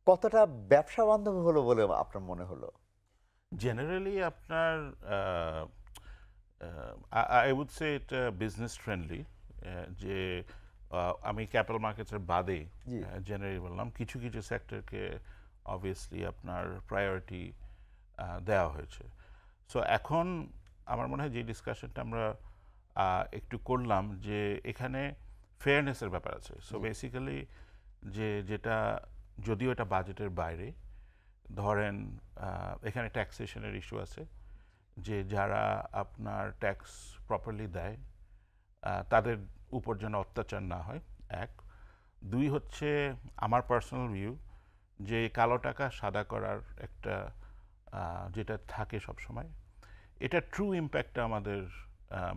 কতটা ব্যবসা বান্ধব হলো বলে আপনার মনে হলো? জেনারেলি আপনার আই উড সে এটা বিজনেস ফ্রেন্ডলি। যে আমি ক্যাপিটাল মার্কেটসের বাদে জেনারেলি বললাম, কিছু কিছু সেক্টরকে অবভিয়াসলি আপনার প্রায়োরিটি দেওয়া হয়েছে। সো এখন আমার মনে হয় যে ডিসকাশনটা আমরা একটু করলাম, যে এখানে ফেয়ারনেসের ব্যাপার আছে। সো বেসিক্যালি যেটা যদিও এটা বাজেটের বাইরে, ধরেন এখানে ট্যাক্সেশনের ইস্যু আছে, যে যারা আপনার ট্যাক্স প্রপারলি দেয় তাদের উপর যেন অত্যাচার না হয়, এক। দুই হচ্ছে আমার পার্সোনাল ভিউ যে কালো টাকা সাদা করার একটা যেটা থাকে সবসময়, এটা ট্রু ইম্প্যাক্টটা আমাদের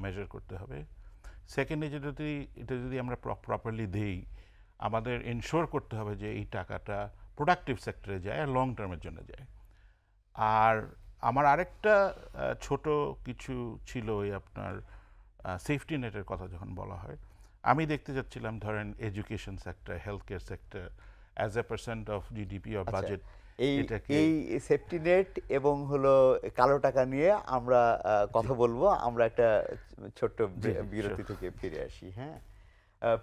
মেজার করতে হবে। সেকেন্ডে এটা যদি আমরা প্রপারলি দেই, আমাদের এনশোর করতে হবে যে এই টাকাটা প্রোডাক্টিভ সেক্টরে যায় আর লং টার্মের জন্য যায়। আর আমার আরেকটা ছোট কিছু ছিল ওই আপনার সেফটি নেটের কথা যখন বলা হয়, আমি দেখতে যাচ্ছিলাম ধরেন education sector, health care sector as a percent of GDP of budget, এই সেফটি নেট এবং হলো কালো টাকা নিয়ে আমরা কথা বলবো। আমরা একটা ছোট্ট বিরতি থেকে ফিরে আসি। হ্যাঁ,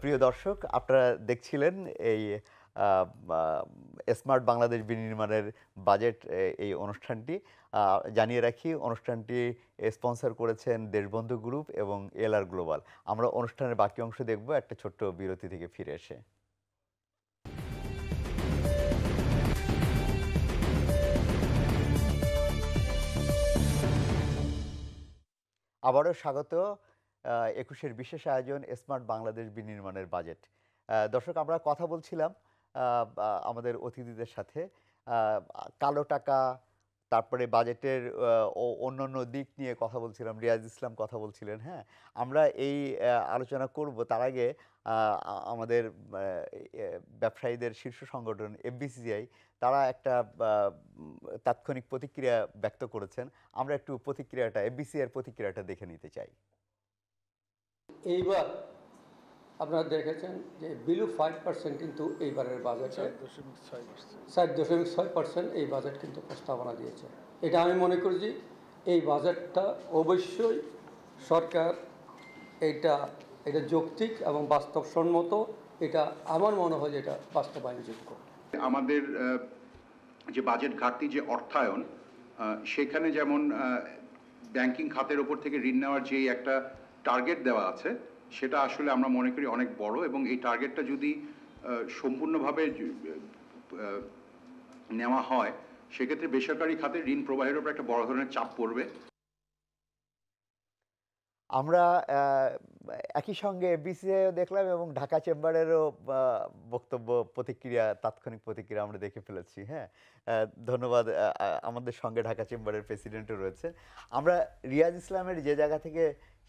প্রিয় দর্শক, আপনারা দেখছিলেন এই স্মার্ট বাংলাদেশ বিনির্মাণের বাজেট এই অনুষ্ঠানটি। জানিয়ে রাখি, অনুষ্ঠানটি স্পন্সর করেছেন দেশবন্ধু গ্রুপ এবং এলআর গ্লোবাল। আমরা অনুষ্ঠানের বাকি অংশ দেখব একটা ছোট্ট বিরতি থেকে ফিরে এসে। আবারও স্বাগত ২১-এর বিশেষ আয়োজন স্মার্ট বাংলাদেশ বিনির্মাণের বাজেট। দর্শক, আমরা কথা বলছিলাম আমাদের অতিথিদের সাথে কালো টাকা, তারপরে বাজেটের অন্যান্য দিক নিয়ে কথা বলছিলাম। রিয়াজ ইসলাম কথা বলছিলেন। হ্যাঁ, আমরা এই আলোচনা করব। তার আগে আমাদের ব্যবসায়ীদের শীর্ষ সংগঠন এফবিসিসিআই তারা একটা তাৎক্ষণিক প্রতিক্রিয়া ব্যক্ত করেছেন। আমরা একটু প্রতিক্রিয়াটা, এফবিসিসিআইয়ের প্রতিক্রিয়াটা দেখে নিতে চাই। এইবার আপনারা দেখেছেন যে বিলো 5% কিন্তু এইবারের বাজেটে 4.6% এই বাজেট কিন্তু প্রস্তাবনা দিয়েছে। এটা আমি মনে করি যে এই বাজেটটা অবশ্যই সরকার এটা যৌক্তিক এবং বাস্তবসম্মত। এটা আমার মনে হয় যে এটা বাস্তবায়নযোগ্য। আমাদের যে বাজেট ঘাটতি, যে অর্থায়ন, সেখানে যেমন ব্যাংকিং খাতের ওপর থেকে ঋণ নেওয়ার যে একটা টার্গেট দেওয়া আছে, সেটা আসলে আমরা মনে করি অনেক বড়, এবং এই টার্গেটটা যদি সম্পূর্ণভাবে নেওয়া হয়, সেক্ষেত্রে বেসরকারি খাতে ঋণ প্রবাহের উপর একটা বড় ধরনের চাপ পড়বে। আমরা একই সঙ্গে এফবিসিসিআইও দেখলাম এবং ঢাকা চেম্বারেরও বক্তব্য, প্রতিক্রিয়া, তাৎক্ষণিক প্রতিক্রিয়া আমরা দেখে ফেলেছি। হ্যাঁ, ধন্যবাদ। আমাদের সঙ্গে ঢাকা চেম্বারের প্রেসিডেন্টও রয়েছে। আমরা রিয়াজ ইসলামের যে জায়গা থেকে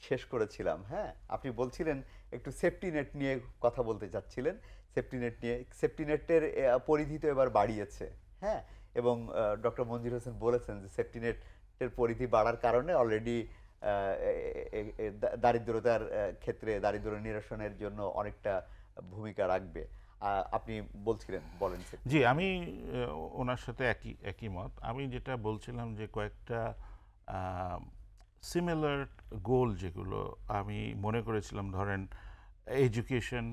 শেষ করেছিলাম, হ্যাঁ, আপনি বলছিলেন একটু সেফটি নেট নিয়ে কথা বলতে চাচ্ছিলেন। সেফটি নেট নিয়ে, সেফটি নেটের পরিধি তো এবার বাড়িয়েছে। হ্যাঁ, এবং ডক্টর মঞ্জুর হোসেন বলেছেন যে সেফটি নেটের পরিধি বাড়ার কারণে অলরেডি দারিদ্রতার ক্ষেত্রে, দারিদ্র নিরসনের জন্য অনেকটা ভূমিকা রাখবে। আপনি বলছিলেন, বলেন। জি, আমি ওনার সাথে একই মত। আমি যেটা বলছিলাম যে কয়েকটা সিমিলার গোল যেগুলো আমি মনে করেছিলাম, ধরেন এডুকেশন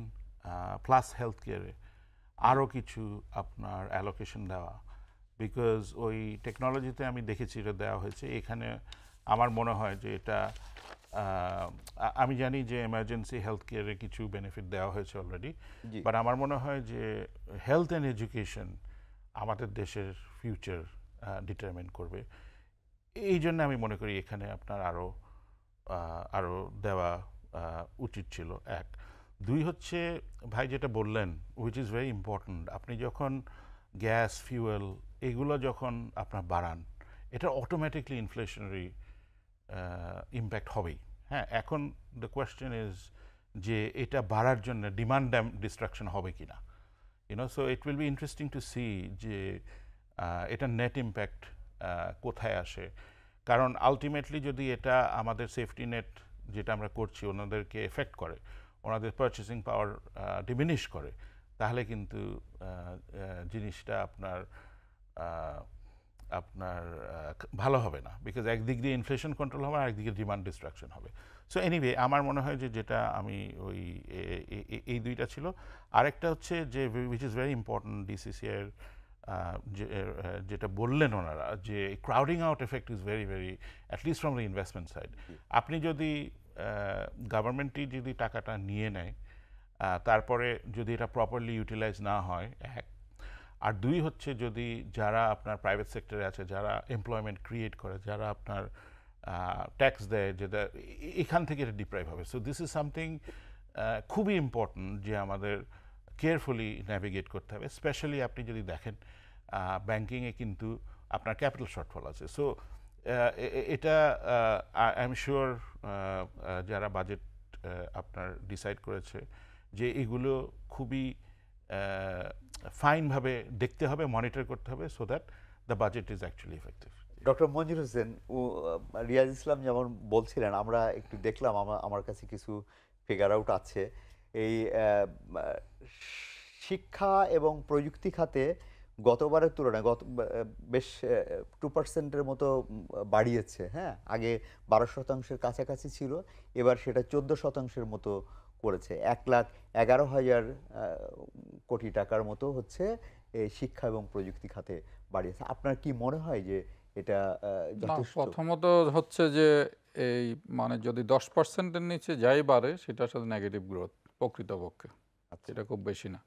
প্লাস হেলথ কেয়ারে আরও কিছু আপনার অ্যালোকেশন দেওয়া, বিকজ ওই টেকনোলজিতে আমি দেখেছি এটা দেওয়া হয়েছে। এখানে আমার মনে হয় যে এটা, আমি জানি যে এমার্জেন্সি হেলথ কেয়ারে কিছু বেনিফিট দেওয়া হয়েছে অলরেডি, বাট আমার মনে হয় যে হেলথ অ্যান্ড এডুকেশন আমাদের দেশের ফিউচার ডিটারমিন করবে। এই জন্য আমি মনে করি এখানে আপনার আরও দেওয়া উচিত ছিল। এক, দুই হচ্ছে ভাই যেটা বললেন, হুইচ ইজ ভেরি ইম্পর্ট্যান্ট, আপনি যখন গ্যাস, ফিউয়েল এগুলো যখন আপনার বাড়ান, এটা অটোমেটিকলি ইনফ্লেশনারি ইম্প্যাক্ট হবেই। হ্যাঁ, এখন দ্য কোয়েশ্চেন ইজ যে এটা বাড়ার জন্য ডিমান্ড ডিস্ট্রাকশন হবে কি না, so it will be interesting to see যে এটা নেট ইম্প্যাক্ট কোথায় আসে। কারণ আলটিমেটলি যদি এটা আমাদের সেফটি নেট যেটা আমরা করছি ওনাদেরকে এফেক্ট করে, ওনাদের পারচেসিং পাওয়ার ডিমিনিশ করে, তাহলে কিন্তু জিনিসটা আপনার ভালো হবে না, বিকজ একদিক দিয়ে ইনফ্লেশন কন্ট্রোল হবে, আরেকদিকে ডিমান্ড ডিস্ট্রাকশন হবে। সো এনিওয়ে, আমার মনে হয় যে যেটা আমি এই দুইটা ছিল। আরেকটা হচ্ছে যে উইচ ইজ ভেরি ইম্পর্ট্যান্ট, ডিসিসিআইয়ের যেটা বললেন ওনারা, যে crowding out effect is very very, at least from the investment side. আপনি যদি গভর্নমেন্টই যদি টাকাটা নিয়ে নেয়, তারপরে যদি এটা প্রপারলি ইউটিলাইজ না হয়, এক, আর দুই হচ্ছে যদি যারা আপনার প্রাইভেট সেক্টরে আছে, যারা এমপ্লয়মেন্ট ক্রিয়েট করে, যারা আপনার ট্যাক্স দেয়, যেটা এখান থেকে এটা ডিপ্রাইভ হবে। সো দিস ইজ সামথিং খুবই ইম্পর্ট্যান্ট, যে আমাদের কেয়ারফুলি ন্যাভিগেট করতে হবে। স্পেশালি আপনি যদি দেখেন ব্যাংকিংয়ে কিন্তু আপনার ক্যাপিটাল শর্টফল আছে। সো এটা আই এম শিওর যারা বাজেট আপনার ডিসাইড করেছে যে এগুলো খুবই ফাইনভাবে দেখতে হবে, মনিটর করতে হবে, so that the budget is actually effective. Doctor Manzur Hossain ও রিয়াজ ইসলাম যেমন বলছিলেন, আমরা একটু দেখলাম, আমার কাছে কিছু ফিগার আউট আছে। এই শিক্ষা এবং প্রযুক্তি খাতে গতবারের তুলনায় বেশ 2%-এর মতো বাড়িয়েছে। হ্যাঁ, আগে 12% কাছাকাছি ছিল, এবার সেটা 14% মতো করেছে। 1,11,000 কোটি টাকার মতো হচ্ছে এই শিক্ষা এবং প্রযুক্তি খাতে বাড়িয়েছে। আপনার কি মনে হয় যে এটা যথেষ্ট? প্রথমত হচ্ছে যে এই মানে যদি 10%-এর নিচে যাই বাড়ে সেটা আসলে নেগেটিভ গ্রোথ প্রকৃতপক্ষে, এটা খুব বেশি না।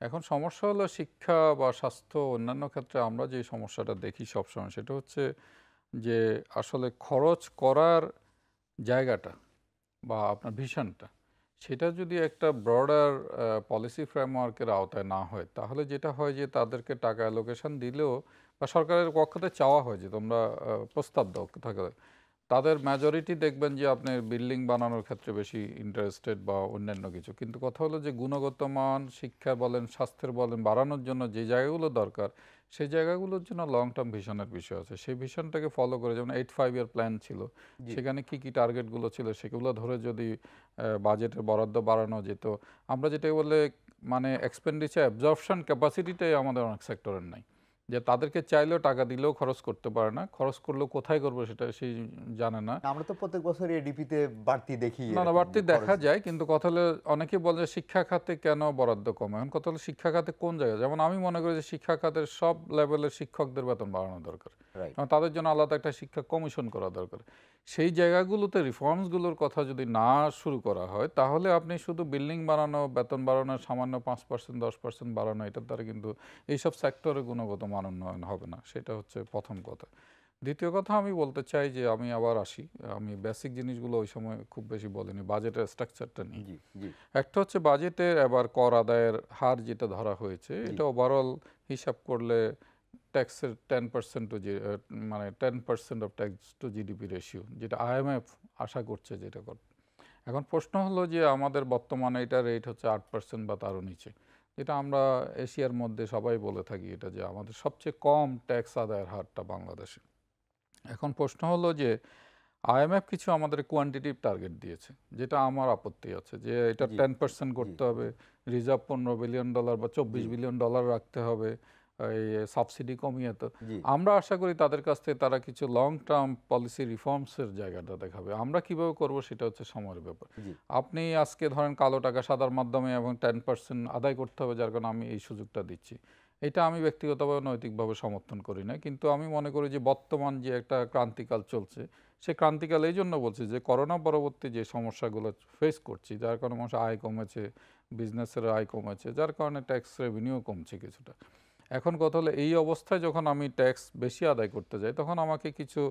এখন সমস্যা হলো শিক্ষা বা স্বাস্থ্য অন্যান্য ক্ষেত্রে আমরা যে সমস্যাটা দেখি সবসময়, সেটা হচ্ছে যে আসলে খরচ করার জায়গাটা বা আপনার ভিশনটা, সেটা যদি একটা ব্রডার পলিসি ফ্রেমওয়ার্কের আওতায় না হয়, তাহলে যেটা হয় যে তাদেরকে টাকা অ্যালোকেশন দিলেও বা সরকারের পক্ষ থেকে চাওয়া হয় যে তোমরা প্রস্তাব দাও থাকে, তাদের মেজরিটি দেখবেন যে আপনার বিল্ডিং বানানোর ক্ষেত্রে বেশি ইন্টারেস্টেড বা অন্যান্য কিছু। কিন্তু কথা হলো যে গুণগত মান শিক্ষা বলেন, স্বাস্থ্যের বলেন বাড়ানোর জন্য যে জায়গাগুলো দরকার, সেই জায়গাগুলোর জন্য লং টার্ম ভিশনের বিষয় আছে। সেই ভিশনটাকে ফলো করে, যেমন 85-year প্ল্যান ছিল, সেখানে কি কি টার্গেটগুলো ছিল সেগুলো ধরে যদি বাজেটের বরাদ্দ বাড়ানো যেত, আমরা যেটা বলে মানে এক্সপেন্ডিচার অ্যাবজর্পশন ক্যাপাসিটিটাই আমাদের অনেক সেক্টরের নাই, যে তাদেরকে চাইলেও টাকা দিলেও খরচ করতে পারে না, খরচ করলেও কোথায় করবো সেটা সেই জানে না। আমরা তো প্রত্যেক বছর এডিপিতে বাড়তি দেখি। না, বাড়তি দেখা যায়, কিন্তু কথা হলো অনেকে বলে শিক্ষা খাতে কেন বরাদ্দ কমে। এখন কথা হলো শিক্ষা খাতে কোন জায়গায়, যেমন আমি মনে করি যে শিক্ষা খাতের সব লেভেলের শিক্ষকদের বেতন বাড়ানো দরকার, তাদের জন্য আলাদা একটা শিক্ষা কমিশন করা দরকার। সেই জায়গাগুলোতে রিফর্মসগুলোর কথা যদি না শুরু করা হয়, তাহলে আপনি শুধু বিল্ডিং বানানো, বেতন বাড়ানোর সামান্য 5% 10% বাড়ানো, এটার দ্বারা কিন্তু এইসব সেক্টরে গুণগত মান উন্নয়ন হবে না। সেটা হচ্ছে প্রথম কথা। দ্বিতীয় কথা আমি বলতে চাই যে আমি আবার আসি, আমি বেসিক জিনিসগুলো ওই সময় খুব বেশি বলিনি, বাজেটের স্ট্রাকচারটা নিয়ে। একটা হচ্ছে বাজেটের এবার কর আদায়ের হার যেটা ধরা হয়েছে, এটা ওভারঅল হিসাব করলে ট্যাক্সের 10% টু মানে 10% of tax two GDP ratio, যেটা IMF আশা করছে যেটা করবে। এখন প্রশ্ন হলো যে আমাদের বর্তমানে এটা রেট হচ্ছে 8% বা তারও নিচে, যেটা আমরা এশিয়ার মধ্যে সবাই বলে থাকি এটা যে আমাদের সবচেয়ে কম ট্যাক্স আদায়ের হারটা বাংলাদেশে। এখন প্রশ্ন হলো যে IMF কিছু আমাদের কোয়ান্টিটিভ টার্গেট দিয়েছে, যেটা আমার আপত্তি আছে, যে এটা 10% করতে হবে, রিজার্ভ $15 বিলিয়ন বা $24 বিলিয়ন রাখতে হবে, এই সাবসিডি কমিয়ে। তো আমরা আশা করি তাদের কাছ থেকে তারা কিছু লং টার্ম পলিসি রিফর্মসের জায়গাটা দেখাবে। আমরা কিভাবে করব সেটা হচ্ছে সময়ের ব্যাপার। আপনি আজকে ধরেন কালো টাকা সাদার মাধ্যমে এবং 10% আদায় করতে হবে, যার কারণে আমি এই সুযোগটা দিচ্ছি, এটা আমি ব্যক্তিগতভাবে নৈতিকভাবে সমর্থন করি না। কিন্তু আমি মনে করি যে বর্তমান যে একটা ক্রান্তিকাল চলছে, সে ক্রান্তিকাল এই জন্য বলছি যে করোনা পরবর্তী যে সমস্যাগুলো ফেস করছি, যার কারণে মানুষের আয় কমেছে, বিজনেসের আয় কমেছে, যার কারণে ট্যাক্স রেভিনিউ কমছে কিছুটা। এখন কথা হলো এই অবস্থায় যখন আমি ট্যাক্স বেশি আদায় করতে যাই, তখন আমাকে কিছু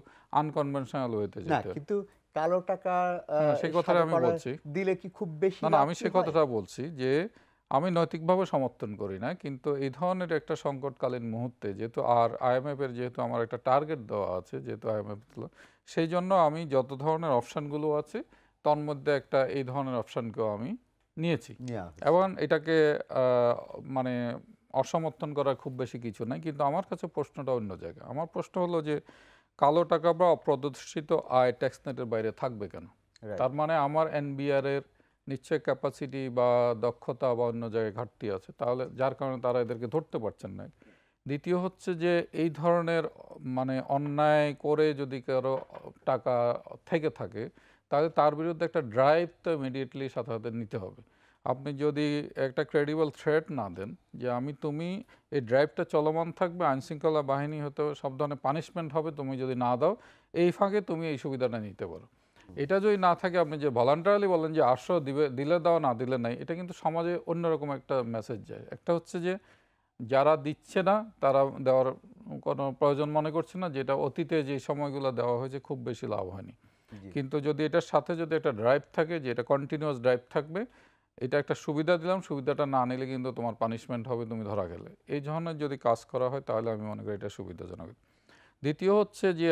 আনকনভেনশনাল ওয়েতে যেতে হবে। কিন্তু কালো টাকা সেই কথাটা আমি বলছি, দিলে কি খুব বেশি? না, আমি সেই কথাটা বলছি যে আমি নৈতিকভাবে সমর্থন করি না, কিন্তু এই ধরনের একটা সংকটকালীন মুহূর্তে যেহেতু আর IMF এর যেহেতু আমার একটা টার্গেট দেওয়া আছে, যেহেতু IMF, সেই জন্য আমি যত ধরনের অপশানগুলো আছে তার মধ্যে একটা এই ধরনের অপশানকেও আমি নিয়েছি, এবং এটাকে মানে অসমর্থন করার খুব বেশি কিছু নাই। কিন্তু আমার কাছে প্রশ্নটা অন্য জায়গায়। আমার প্রশ্ন হলো যে কালো টাকা বা অপ্রদর্শিত আয় ট্যাক্স নেটের বাইরে থাকবে কেন? তার মানে আমার NBR এর নিশ্চয় ক্যাপাসিটি বা দক্ষতা বা অন্য জায়গায় ঘাটতি আছে, তাহলে যার কারণে তারা এদেরকে ধরতে পারছেন না। দ্বিতীয় হচ্ছে যে এই ধরনের মানে অন্যায় করে যদি কারো টাকা থেকে থাকে, তাহলে তার বিরুদ্ধে একটা ড্রাইভ তো ইমিডিয়েটলি সাথে সাথে নিতে হবে। আপনি যদি একটা ক্রেডিবল থ্রেট না দেন যে তুমি এই ড্রাইভটা চলমান থাকবে, আইনশৃঙ্খলা বাহিনী হতে সব ধরনের পানিশমেন্ট হবে তুমি যদি না দাও, এই ফাঁকে তুমি এই সুবিধাটা নিতে পারো, এটা যদি না থাকে, আপনি যে ভলান্টারিলি বলেন যে আশ্রয় দিলে দাও না দিলে নাই, এটা কিন্তু সমাজে অন্যরকম একটা মেসেজ যায়। একটা হচ্ছে যে যারা দিচ্ছে না তারা দেওয়ার কোনো প্রয়োজন মনে করছে না, যেটা অতীতে যে সময়গুলো দেওয়া হয়েছে খুব বেশি লাভ হয়নি। কিন্তু যদি এটার সাথে যদি একটা ড্রাইভ থাকে, যে এটা কন্টিনিউয়াস ড্রাইভ থাকবে, এটা একটা সুবিধা দিলাম, সুবিধাটা না নিলে কিন্তু তোমার পানিশমেন্ট হবে, তুমি ধরা গেলে। এই ধরনের যদি কাজ করা হয় তাহলে আমি মনে করি এটা সুবিধাজনক। দ্বিতীয় হচ্ছে যে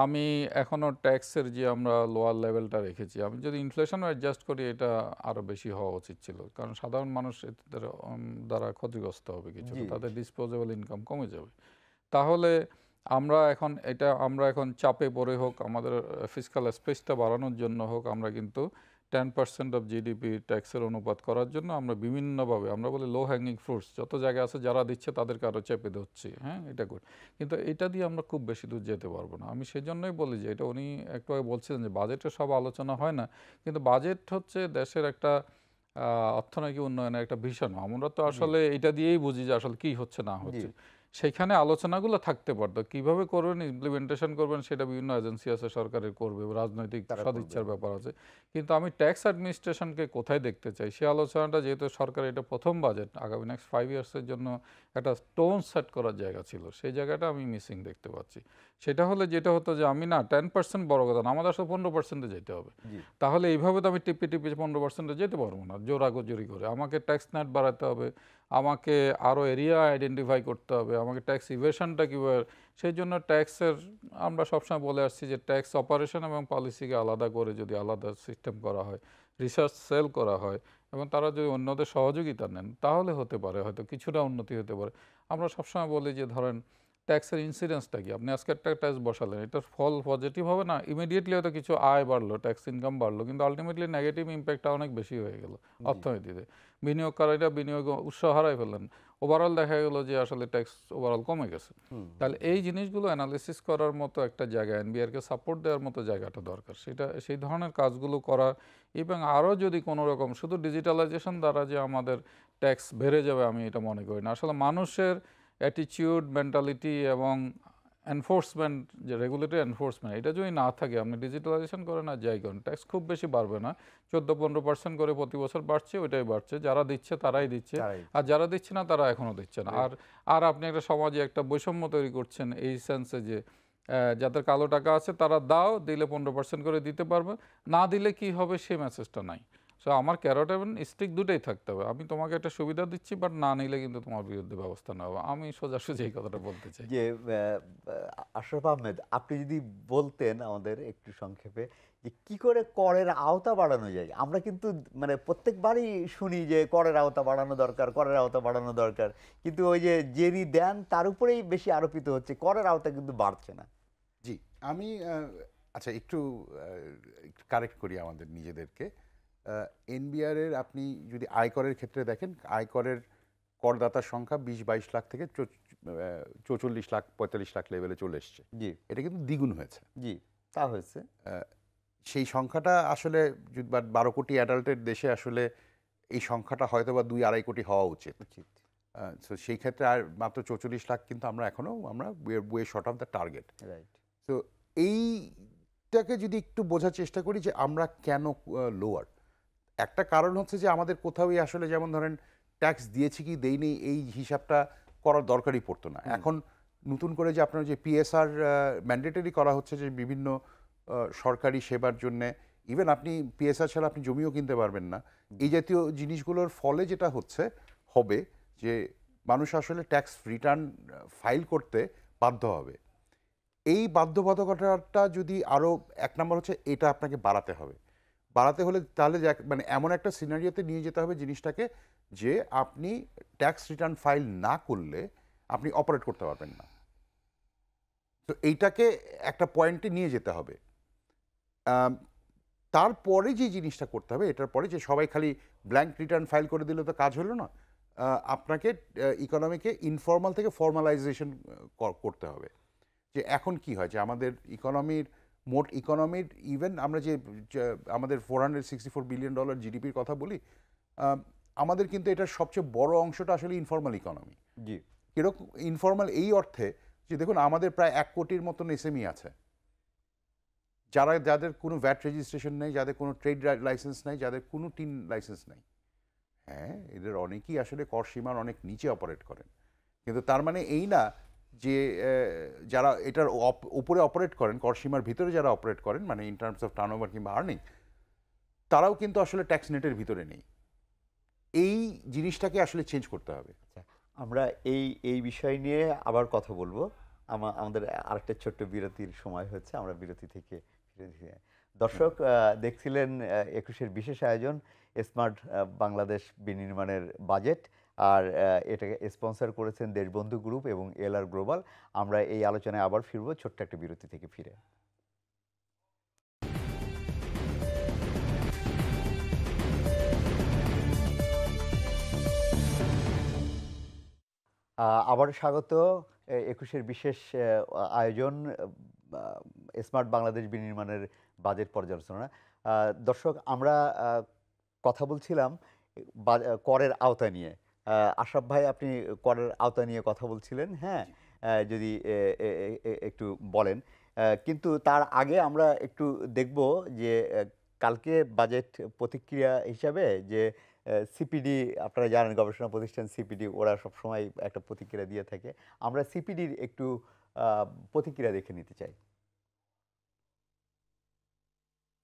আমি এখনও ট্যাক্সের যে আমরা লোয়ার লেভেলটা রেখেছি, আমি যদি ইনফ্লেশনও অ্যাডজাস্ট করি এটা আরও বেশি হওয়া উচিত ছিল, কারণ সাধারণ মানুষ এদের দ্বারা ক্ষতিগ্রস্ত হবে কিছুটা, তাদের ডিসপোজেবল ইনকাম কমে যাবে। তাহলে আমরা এখন চাপে পড়ে হোক, আমাদের ফিসকাল স্পেসটা বাড়ানোর জন্য হোক, আমরা কিন্তু 10% অফ জিডিপি ট্যাক্সের অনুপাত করার জন্য আমরা বিভিন্নভাবে, আমরা বলি লো হ্যাঙ্গিং ফ্রুটস, যত জায়গা আছে যারা দিচ্ছে তাদেরকে আরও চেপে ধরছি, হ্যাঁ এটা করি, কিন্তু এটা দিয়ে আমরা খুব বেশি দূর যেতে পারবো না। আমি সেই জন্যই বলি যে এটা উনি একটু আগে বলছিলেন যে বাজেটের সব আলোচনা হয় না, কিন্তু বাজেট হচ্ছে দেশের একটা অর্থনৈতিক উন্নয়নের একটা ভিশন। আমরা তো আসলে এটা দিয়েই বুঝি যে আসলে কি হচ্ছে না হচ্ছে, সেইখানে আলোচনাগুলো থাকতে পারতো, কিভাবে করবেন, ইমপ্লিমেন্টেশন করবেন সেটা বিভিন্ন এজেন্সি আছে সরকারের করবে, রাজনৈতিক সদিচ্ছার ব্যাপার আছে, কিন্তু আমি ট্যাক্স অ্যাডমিনিস্ট্রেশনকে কোথায় দেখতে চাই সেই আলোচনাটা, যেহেতু সরকার এটা প্রথম বাজেট, আগামী নেক্সট 5 ইয়ার্সের জন্য একটা টোন সেট করার জায়গা ছিল, সেই জায়গাটা আমি মিসিং দেখতে পাচ্ছি। সেটা হলে যেটা হতো যে আমি না 10% বড় কথা না, আমাদের আসলে 15%-এ যেতে হবে। তাহলে এইভাবে তো আমি টিপে 15%-এ যেতে পারবো না জোরাজোরি করে, আমাকে ট্যাক্স নেট বাড়াতে হবে, আমাকে আরও এরিয়া আইডেন্টিফাই করতে হবে, আমাকে ট্যাক্স ইভেশনটা কীভাবে, সেই জন্য ট্যাক্সের আমরা সবসময় বলে আসছি যে ট্যাক্স অপারেশন এবং পলিসিকে আলাদা করে যদি আলাদা সিস্টেম করা হয়, রিসার্চ সেল করা হয় এবং তারা যদি অন্যদের সহযোগিতা নেন তাহলে হতে পারে, হয়তো কিছুটা উন্নতি হতে পারে। আমরা সবসময় বলি যে ধরেন ট্যাক্সের ইনসিডেন্সটা কি, আপনি আজকে একটা ট্যাক্স বসালেন, এটার ফল পজিটিভ হবে না, ইমিডিয়েটলি হয়তো কিছু আয় বাড়লো, ট্যাক্স ইনকাম বাড়লো, কিন্তু আলটিমেটলি নেগেটিভ ইম্প্যাক্টটা অনেক বেশি হয়ে গেল অর্থনীতিতে, বিনিয়োগকারীরা বিনিয়োগ উৎসাহ হারাই ফেললেন, ওভারঅল দেখা গেল যে আসলে ট্যাক্স ওভারঅল কমে গেছে। তাহলে এই জিনিসগুলো অ্যানালিসিস করার মতো একটা জায়গা, এনবিআরকে সাপোর্ট দেওয়ার মতো জায়গাটা দরকার, সেই ধরনের কাজগুলো করা। এবং আরও যদি কোনো রকম শুধু ডিজিটালাইজেশন দ্বারা যে আমাদের ট্যাক্স বেড়ে যাবে আমি এটা মনে করি না, আসলে মানুষের অ্যাটিটিউড, মেন্টালিটি এবং এনফোর্সমেন্ট, যে রেগুলেটরি এনফোর্সমেন্ট, এটা যদি না থাকে, আপনি ডিজিটালাইজেশন করেন আর যাই করেন, ট্যাক্স খুব বেশি বাড়বে না, 14-15% করে প্রতি বছর বাড়ছে, ওইটাই বাড়ছে, যারা দিচ্ছে তারাই দিচ্ছে, আর যারা দিচ্ছে না তারা এখনও দিচ্ছে না। আর আপনি একটা সমাজে একটা বৈষম্য তৈরি করছেন এই সেন্সে যে যাদের কালো টাকা আছে তারা দাও, দিলে 15% করে দিতে পারবে, না দিলে কি হবে সেই মেসেজটা নাই। সো আমার ক্যারট এবং স্টিক দুটোই থাকতে হবে, আমি তোমাকে একটা সুবিধা দিচ্ছি বাট না নিলে কিন্তু তোমার বিরুদ্ধে ব্যবস্থা নেওয়া হবে। আমি সোজাসুজি এই কথাটা বলতে চাই। যে আশরাফ আহমেদ, আপনি যদি বলতেন আমাদের একটু সংক্ষেপে যে কি করে করের আওতা বাড়ানো যায়। আমরা কিন্তু মানে প্রত্যেকবারই শুনি যে করের আওতা বাড়ানো দরকার, করের আওতা বাড়ানো দরকার, কিন্তু ওই যে জেরি দেন তার উপরেই বেশি আরোপিত হচ্ছে, করের আওতা কিন্তু বাড়ছে না। জি, আমি আচ্ছা একটু কারেক্ট করি আমাদের নিজেদেরকে। এনবিআরের আপনি যদি আয়করের ক্ষেত্রে দেখেন, আয়করের করদাতার সংখ্যা 20-22 লাখ থেকে 44 লাখ 45 লাখ লেভেলে চলে এসছে। জি, এটা কিন্তু দ্বিগুণ হয়েছে। জি তা হয়েছে। সেই সংখ্যাটা আসলে 12 কোটি অ্যাডাল্টের দেশে আসলে এই সংখ্যাটা হয়তো বা 2-2.5 কোটি হওয়া উচিত। সো সেই ক্ষেত্রে আর মাত্র 44 লাখ, কিন্তু আমরা way short of the target. Right. তো এইটাকে যদি একটু বোঝার চেষ্টা করি যে আমরা কেন লোয়ার, একটা কারণ হচ্ছে যে আমাদের কোথাওই আসলে যেমন ধরেন ট্যাক্স দিয়েছি কি দেইনি এই হিসাবটা করার দরকারই পড়তো না। এখন নতুন করে যে আপনার যে পিএসআর ম্যান্ডেটরি করা হচ্ছে, যে বিভিন্ন সরকারি সেবার জন্যে, ইভেন আপনি পিএসআর ছাড়া আপনি জমিও কিনতে পারবেন না, এই জাতীয় জিনিসগুলোর ফলে যেটা হবে যে মানুষ আসলে ট্যাক্স রিটার্ন ফাইল করতে বাধ্য হবে। এই বাধ্যবাধকতাটা যদি আরও, এক নম্বর হচ্ছে এটা আপনাকে বাড়াতে হলে তাহলে মানে এমন একটা সিনারিওতে নিয়ে যেতে হবে জিনিসটাকে যে আপনি ট্যাক্স রিটার্ন ফাইল না করলে আপনি অপারেট করতে পারবেন না। তো এইটাকে একটা পয়েন্টে নিয়ে যেতে হবে। তারপরে যে জিনিসটা করতে হবে, এটার পরে যে সবাই খালি ব্ল্যাঙ্ক রিটার্ন ফাইল করে দিলে তো কাজ হলো না, আপনাকে ইকোনমিকে ইনফর্মাল থেকে ফর্মালাইজেশন করতে হবে। যে এখন কি হয় যে আমাদের মোট ইকোনমির ইভেন আমরা যে আমাদের $464 বিলিয়ন জিডিপির কথা বলি, আমাদের কিন্তু এটার সবচেয়ে বড় অংশটা আসলে ইনফর্মাল ইকোনমি। জি, কিরকম ইনফর্মাল? এই অর্থে যে দেখুন আমাদের প্রায় 1 কোটির মতন এসএমই আছে, যাদের কোনো ভ্যাট রেজিস্ট্রেশন নেই, যাদের কোনো ট্রেড লাইসেন্স নেই, যাদের কোনো টিন লাইসেন্স নেই। হ্যাঁ, এদের অনেকেই আসলে কর সীমার অনেক নিচে অপারেট করেন, কিন্তু তার মানে এই না যে যারা এটার উপরে অপারেট করেন, কর সীমার ভিতরে যারা অপারেট করেন, মানে ইন টার্মস অফ টার্নওভার কিংবা আর্নিং, তারাও কিন্তু আসলে ট্যাক্স নেটের ভিতরে নেই। এই জিনিসটাকে আসলে চেঞ্জ করতে হবে। আমরা এই বিষয় নিয়ে আবার কথা বলবো। আমাদের আরেকটা ছোট্ট বিরতির সময় হচ্ছে, আমরা বিরতি থেকে ফিরে। দর্শক দেখছিলেন ২১-এর বিশেষ আয়োজন স্মার্ট বাংলাদেশ বিনির্মাণের বাজেট, আর এটাকে স্পন্সর করেছেন দেশবন্ধু গ্রুপ এবং এলআর গ্লোবাল। আমরা এই আলোচনায় আবার ফিরবো ছোট্ট একটা বিরতি থেকে ফিরে। আবার স্বাগত ২১-এর বিশেষ আয়োজন স্মার্ট বাংলাদেশ বিনির্মাণের বাজেট পর্যালোচনা। দর্শক, আমরা কথা বলছিলাম করের আওতা নিয়ে। আশরাফ ভাই, আপনি করের আওতা নিয়ে কথা বলছিলেন, হ্যাঁ, যদি একটু বলেন। কিন্তু তার আগে আমরা একটু দেখব যে কালকে বাজেট প্রতিক্রিয়া হিসাবে যে সিপিডি, আপনারা জানেন গবেষণা প্রতিষ্ঠান সিপিডি, ওরা সবসময় একটা প্রতিক্রিয়া দিয়ে থাকে। আমরা সিপিডির একটু প্রতিক্রিয়া দেখে নিতে চাই।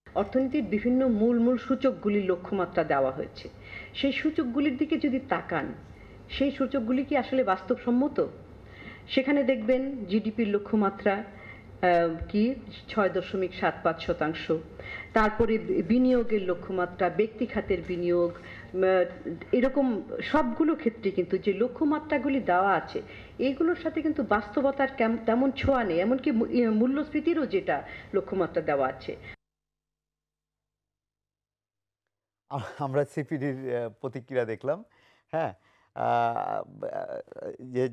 অর্থনীতির বিভিন্ন মূল সূচকগুলির লক্ষ্যমাত্রা দেওয়া হয়েছে। সেই সূচকগুলির দিকে যদি তাকান, সেই সূচকগুলি কি আসলে বাস্তবসম্মত? সেখানে দেখবেন জিডিপির লক্ষ্যমাত্রা কি 6.75%। তারপরে বিনিয়োগের লক্ষ্যমাত্রা, ব্যক্তি খাতের বিনিয়োগ, এরকম সবগুলো ক্ষেত্রে কিন্তু যে লক্ষ্যমাত্রাগুলি দেওয়া আছে এইগুলোর সাথে কিন্তু বাস্তবতার তেমন ছোঁয়া নেই। এমনকি মূল্যস্ফীতিরও যেটা লক্ষ্যমাত্রা দেওয়া আছে। আমরা সিপিডির প্রতিক্রিয়া দেখলাম, হ্যাঁ,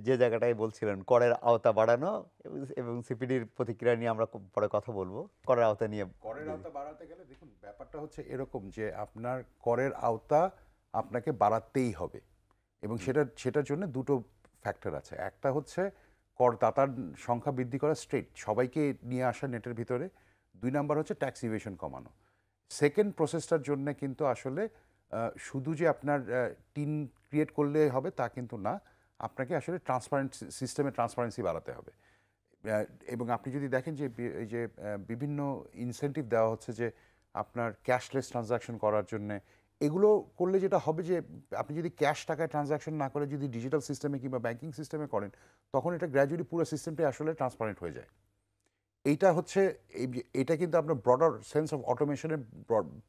যে জায়গাটায় বলছিলেন করের আওতা বাড়ানো এবং সিপিডির প্রতিক্রিয়া নিয়ে আমরা পরে কথা বলবো। করের আওতা নিয়ে, করের আওতা বাড়াতে গেলে দেখুন ব্যাপারটা হচ্ছে এরকম যে আপনার করের আওতা আপনাকে বাড়াতেই হবে, এবং সেটার জন্য দুটো ফ্যাক্টর আছে। একটা হচ্ছে করদাতার সংখ্যা বৃদ্ধি করা, স্ট্রেট সবাইকে নিয়ে আসা নেটের ভিতরে। 2 নাম্বার হচ্ছে ট্যাক্স ইভেশন কমানো। সেকেন্ড প্রসেসটার জন্য কিন্তু আসলে শুধু যে আপনার টিন ক্রিয়েট করলে হবে তা কিন্তু না, আপনাকে আসলে ট্রান্সপারেন্সি বাড়াতে হবে। এবং আপনি যদি দেখেন যে এই যে বিভিন্ন ইনসেন্টিভ দেওয়া হচ্ছে যে আপনার ক্যাশলেস ট্রানজাকশন করার জন্য, এগুলো করলে যেটা হবে যে আপনি যদি ক্যাশ টাকায় ট্রানজাকশন না করে যদি ডিজিটাল সিস্টেমে কিংবা ব্যাংকিং সিস্টেমে করেন, তখন এটা গ্র্যাজুয়ালি পুরো সিস্টেমটাই আসলে ট্রান্সপারেন্ট হয়ে যায়। এইটা হচ্ছে এটা কিন্তু আপনার ব্রডার সেন্স অফ অটোমেশনের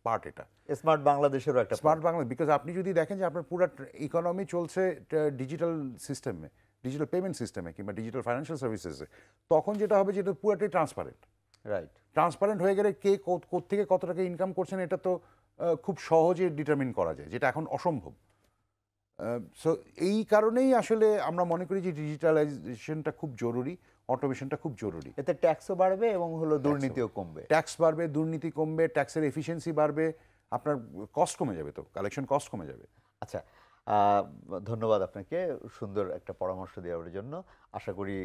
পার্ট। এটা স্মার্ট বাংলাদেশেরও একটা স্মার্ট বাংলাদেশ, বিকজ আপনি যদি দেখেন যে আপনার পুরো ইকোনমি চলছে ডিজিটাল সিস্টেমে, ডিজিটাল পেমেন্ট সিস্টেমে কিংবা ডিজিটাল ফাইন্যান্সিয়াল সার্ভিসেসে, তখন যেটা হবে যেটা পুরোটাই ট্রান্সপারেন্ট। রাইট, ট্রান্সপারেন্ট হয়ে গেলে কে কোত্থেকে কত টাকা ইনকাম করছেন এটা তো খুব সহজে ডিটারমিন করা যায়, যেটা এখন অসম্ভব। সো এই কারণেই আসলে আমরা মনে করি যে ডিজিটালাইজেশনটা খুব জরুরি, অটোমেশনটা খুব জরুরি। এতে ট্যাক্সও বাড়বে এবং হলো দুর্নীতিও কমবে। ট্যাক্স বাড়বে, দুর্নীতি কমবে, ট্যাক্সের এফিসিয়েন্সি বাড়বে, আপনার কস্ট কমে যাবে, তো কালেকশন কস্ট কমে যাবে। আচ্ছা, ধন্যবাদ আপনাকে সুন্দর একটা পরামর্শ দেওয়ার জন্য। আশা করি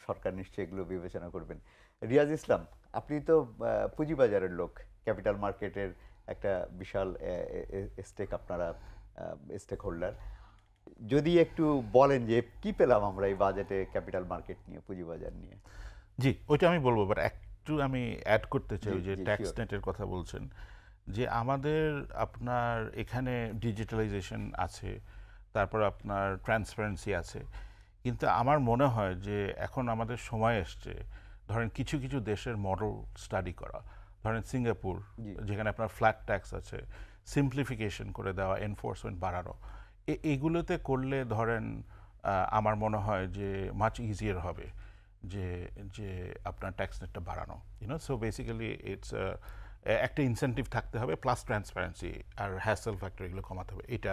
সরকার নিশ্চয়ই এগুলো বিবেচনা করবেন। রিয়াজ ইসলাম, আপনি তো পুঁজিবাজারের লোক, ক্যাপিটাল মার্কেটের একটা বিশাল স্টেক, আপনারা স্টেক হোল্ডার। যদি একটু বলেন যে কি পেলাম আমরা এই বাজেটে ক্যাপিটাল মার্কেট নিয়ে, পুঁজিবাজার নিয়ে। জি, ওইটা আমি বলবো, বাট একটু আমি অ্যাড করতে চাই যে ট্যাক্স নেটের কথা বলছেন, যে আমাদের আপনার এখানে ডিজিটালাইজেশন আছে, তারপর আপনার ট্রান্সপারেন্সি আছে, কিন্তু আমার মনে হয় যে এখন আমাদের সময় এসছে ধরেন কিছু কিছু দেশের মডেল স্টাডি করা। ধরেন সিঙ্গাপুর, যেখানে আপনার ফ্ল্যাট ট্যাক্স আছে, সিম্পলিফিকেশন করে দেওয়া, এনফোর্সমেন্ট বাড়ানো, এগুলোতে করলে ধরেন আমার মনে হয় যে মাচ ইজিয়ার হবে যে যে আপনার ট্যাক্স নেটটা বাড়ানো, সো বেসিক্যালি ইটস একটা ইনসেন্টিভ থাকতে হবে, প্লাস ট্রান্সপারেন্সি আর হ্যাসেল ফ্যাক্টর এগুলো কমাতে হবে। এটা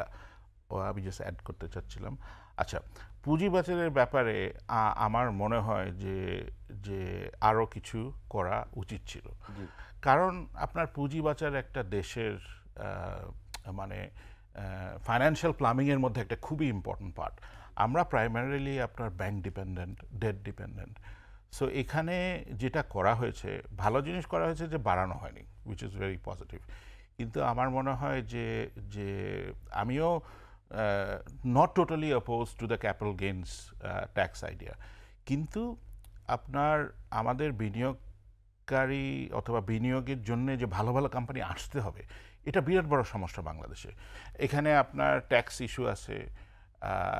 আমি জাস্ট অ্যাড করতে চাচ্ছিলাম। আচ্ছা, পুঁজিবাজারের ব্যাপারে আমার মনে হয় যে আরও কিছু করা উচিত ছিল, কারণ আপনার পুঁজিবাজার একটা দেশের মানে ফাইন্যান্সিয়াল প্লামিংয়ের মধ্যে একটা খুবই ইম্পর্টেন্ট পার্ট। আমরা প্রাইমারিলি আপনার bank dependent, debt dependent. So এখানে যেটা করা হয়েছে, ভালো জিনিস করা হয়েছে যে বাড়ানো হয়নি, উইচ ইজ ভেরি পজিটিভ। কিন্তু আমার মনে হয় যে আমিও not totally oppose to the capital gains tax idea, কিন্তু আপনার আমাদের বিনিয়োগকারী অথবা বিনিয়োগের জন্য যে ভালো ভালো কোম্পানি আসতে হবে, এটা বিরাট বড় সমস্যা বাংলাদেশে। এখানে আপনার ট্যাক্স ইস্যু আছে,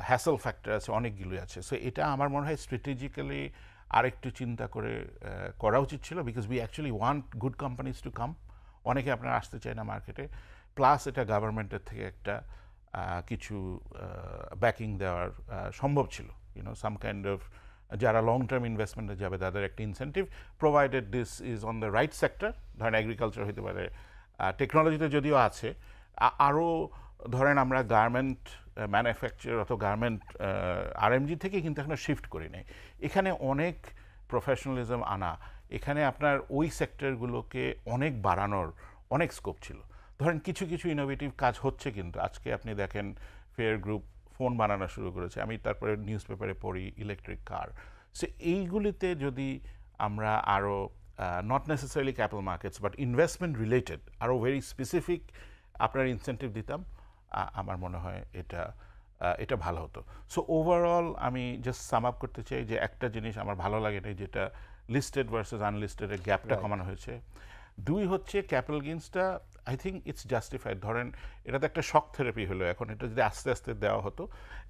হ্যাসেল ফ্যাক্টর আছে, অনেকগুলোই আছে। সো এটা আমার মনে হয় স্ট্র্যাটেজিক্যালি আরেকটু চিন্তা করে করা উচিত ছিল, because we actually want good companies to come. অনেকে আপনার আসতে চায় না মার্কেটে, প্লাস এটা গভর্নমেন্টের থেকে একটা কিছু ব্যাকিং দেওয়ার সম্ভব ছিল, সাম কাইন্ড অফ, যারা লং টার্ম ইনভেস্টমেন্টে যাবে তাদের একটা incentive, provided this is on the right sector. ধরেন এগ্রিকালচার হতে পারে, টেকনোলজিতে যদিও আছে, আরও ধরেন আমরা গার্মেন্ট ম্যানুফ্যাকচার অথবা গার্মেন্ট আরএমজি থেকে কিন্তু এখানে শিফট করি নাই। এখানে অনেক প্রফেশনালিজম আনা, এখানে আপনার ওই সেক্টরগুলোকে অনেক বাড়ানোর অনেক স্কোপ ছিল। ধরেন কিছু কিছু ইনোভেটিভ কাজ হচ্ছে, কিন্তু আজকে আপনি দেখেন ফেয়ার গ্রুপ ফোন বানানো শুরু করেছে, আমি তারপরে নিউজ পেপারে পড়ি ইলেকট্রিক কার। সো এইগুলিতে যদি আমরা আরও not necessarily capital markets but investment related আরও ভেরি স্পেসিফিক আপনার ইনসেন্টিভ দিতাম, আমার মনে হয় এটা ভালো হতো। সো ওভারঅল আমি জাস্ট সাম আপ করতে চাই যে একটা জিনিস আমার ভালো লাগে না, যেটা লিস্টেড ভার্সেস আনলিস্টেডের গ্যাপটা কমানো হয়েছে। দুই হচ্ছে ক্যাপিটাল গেইনসটা আই থিঙ্ক ইটস জাস্টিফাইড। ধরেন এটা তো একটা শক থেরাপি হলো, এখন এটা যদি আস্তে আস্তে দেওয়া হতো,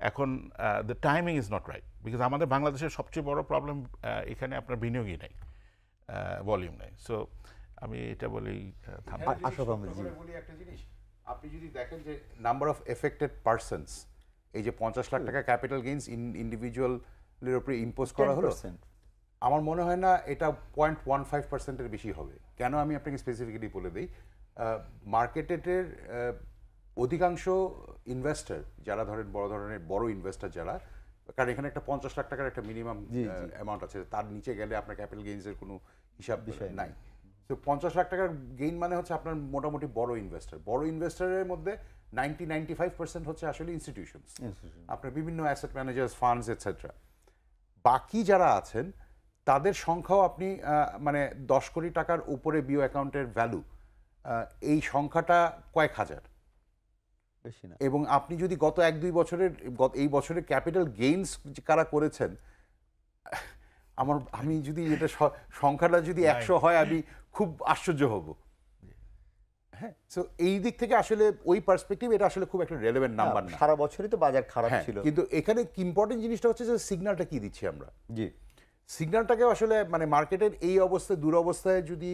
এখন the timing is not right, because আমাদের বাংলাদেশের সবচেয়ে বড় প্রবলেম এখানে আপনার বিনিয়োগই নাই, ভলিউম নাই। সো আমি এটা বলেই বলি একটা জিনিস, আপনি যদি দেখেন যে নাম্বার অফ এফেক্টেড পারসনস, এই যে 50 লাখ টাকা ক্যাপিটাল গেইনস ইন্ডিভিজুয়ালের উপরে ইম্পোজ করা হলো, আমার মনে হয় না এটা 0.15%-এর বেশি হবে। কেন আমি আপনাকে স্পেসিফিক্যালি বলে দিই, মার্কেটের অধিকাংশ ইনভেস্টর যারা ধরেন বড় ইনভেস্টর যারা, কারণ এখানে একটা 50 লাখ টাকার একটা মিনিমাম অ্যামাউন্ট আছে, তার নিচে গেলে আপনার ক্যাপিটাল গেইনসের কোনো হিসাব বিষয় নাই। তো 50 লাখ টাকার গেইন মানে হচ্ছে আপনার মোটামুটি বড় ইনভেস্টরের মধ্যে 90-95% হচ্ছে আসলে ইনস্টিটিউশনস, আপনার বিভিন্ন অ্যাসেট ম্যানেজার্স, ফান্ডস এটসেট্রা। বাকি যারা আছেন তাদের সংখ্যাও আপনি মানে 10 কোটি টাকার উপরে বিও অ্যাকাউন্টের ভ্যালু, এই সংখ্যাটা কয়েক হাজার, বেশি না। এবং আপনি যদি গত 1-2 বছরের এই বছরের ক্যাপিটাল গেইনস কারা করেছেন, আমি যদি এটা সংখ্যাটা যদি 100 হয় আমি খুব আশ্চর্য হব। হ্যাঁ, সো এই দিক থেকে আসলে ওই পার্সপেক্টিভ এটা আসলে খুব একটা রেলেভেন্ট নাম্বার না। সারা বছরই তো বাজার খারাপ ছিল, কিন্তু এখানে ইম্পর্টেন্ট জিনিসটা হচ্ছে যে সিগন্যালটা কি দিচ্ছি আমরা। জি, সিগন্যালটাকে আসলে মানে মার্কেটের এই অবস্থায় দুরবস্থায় যদি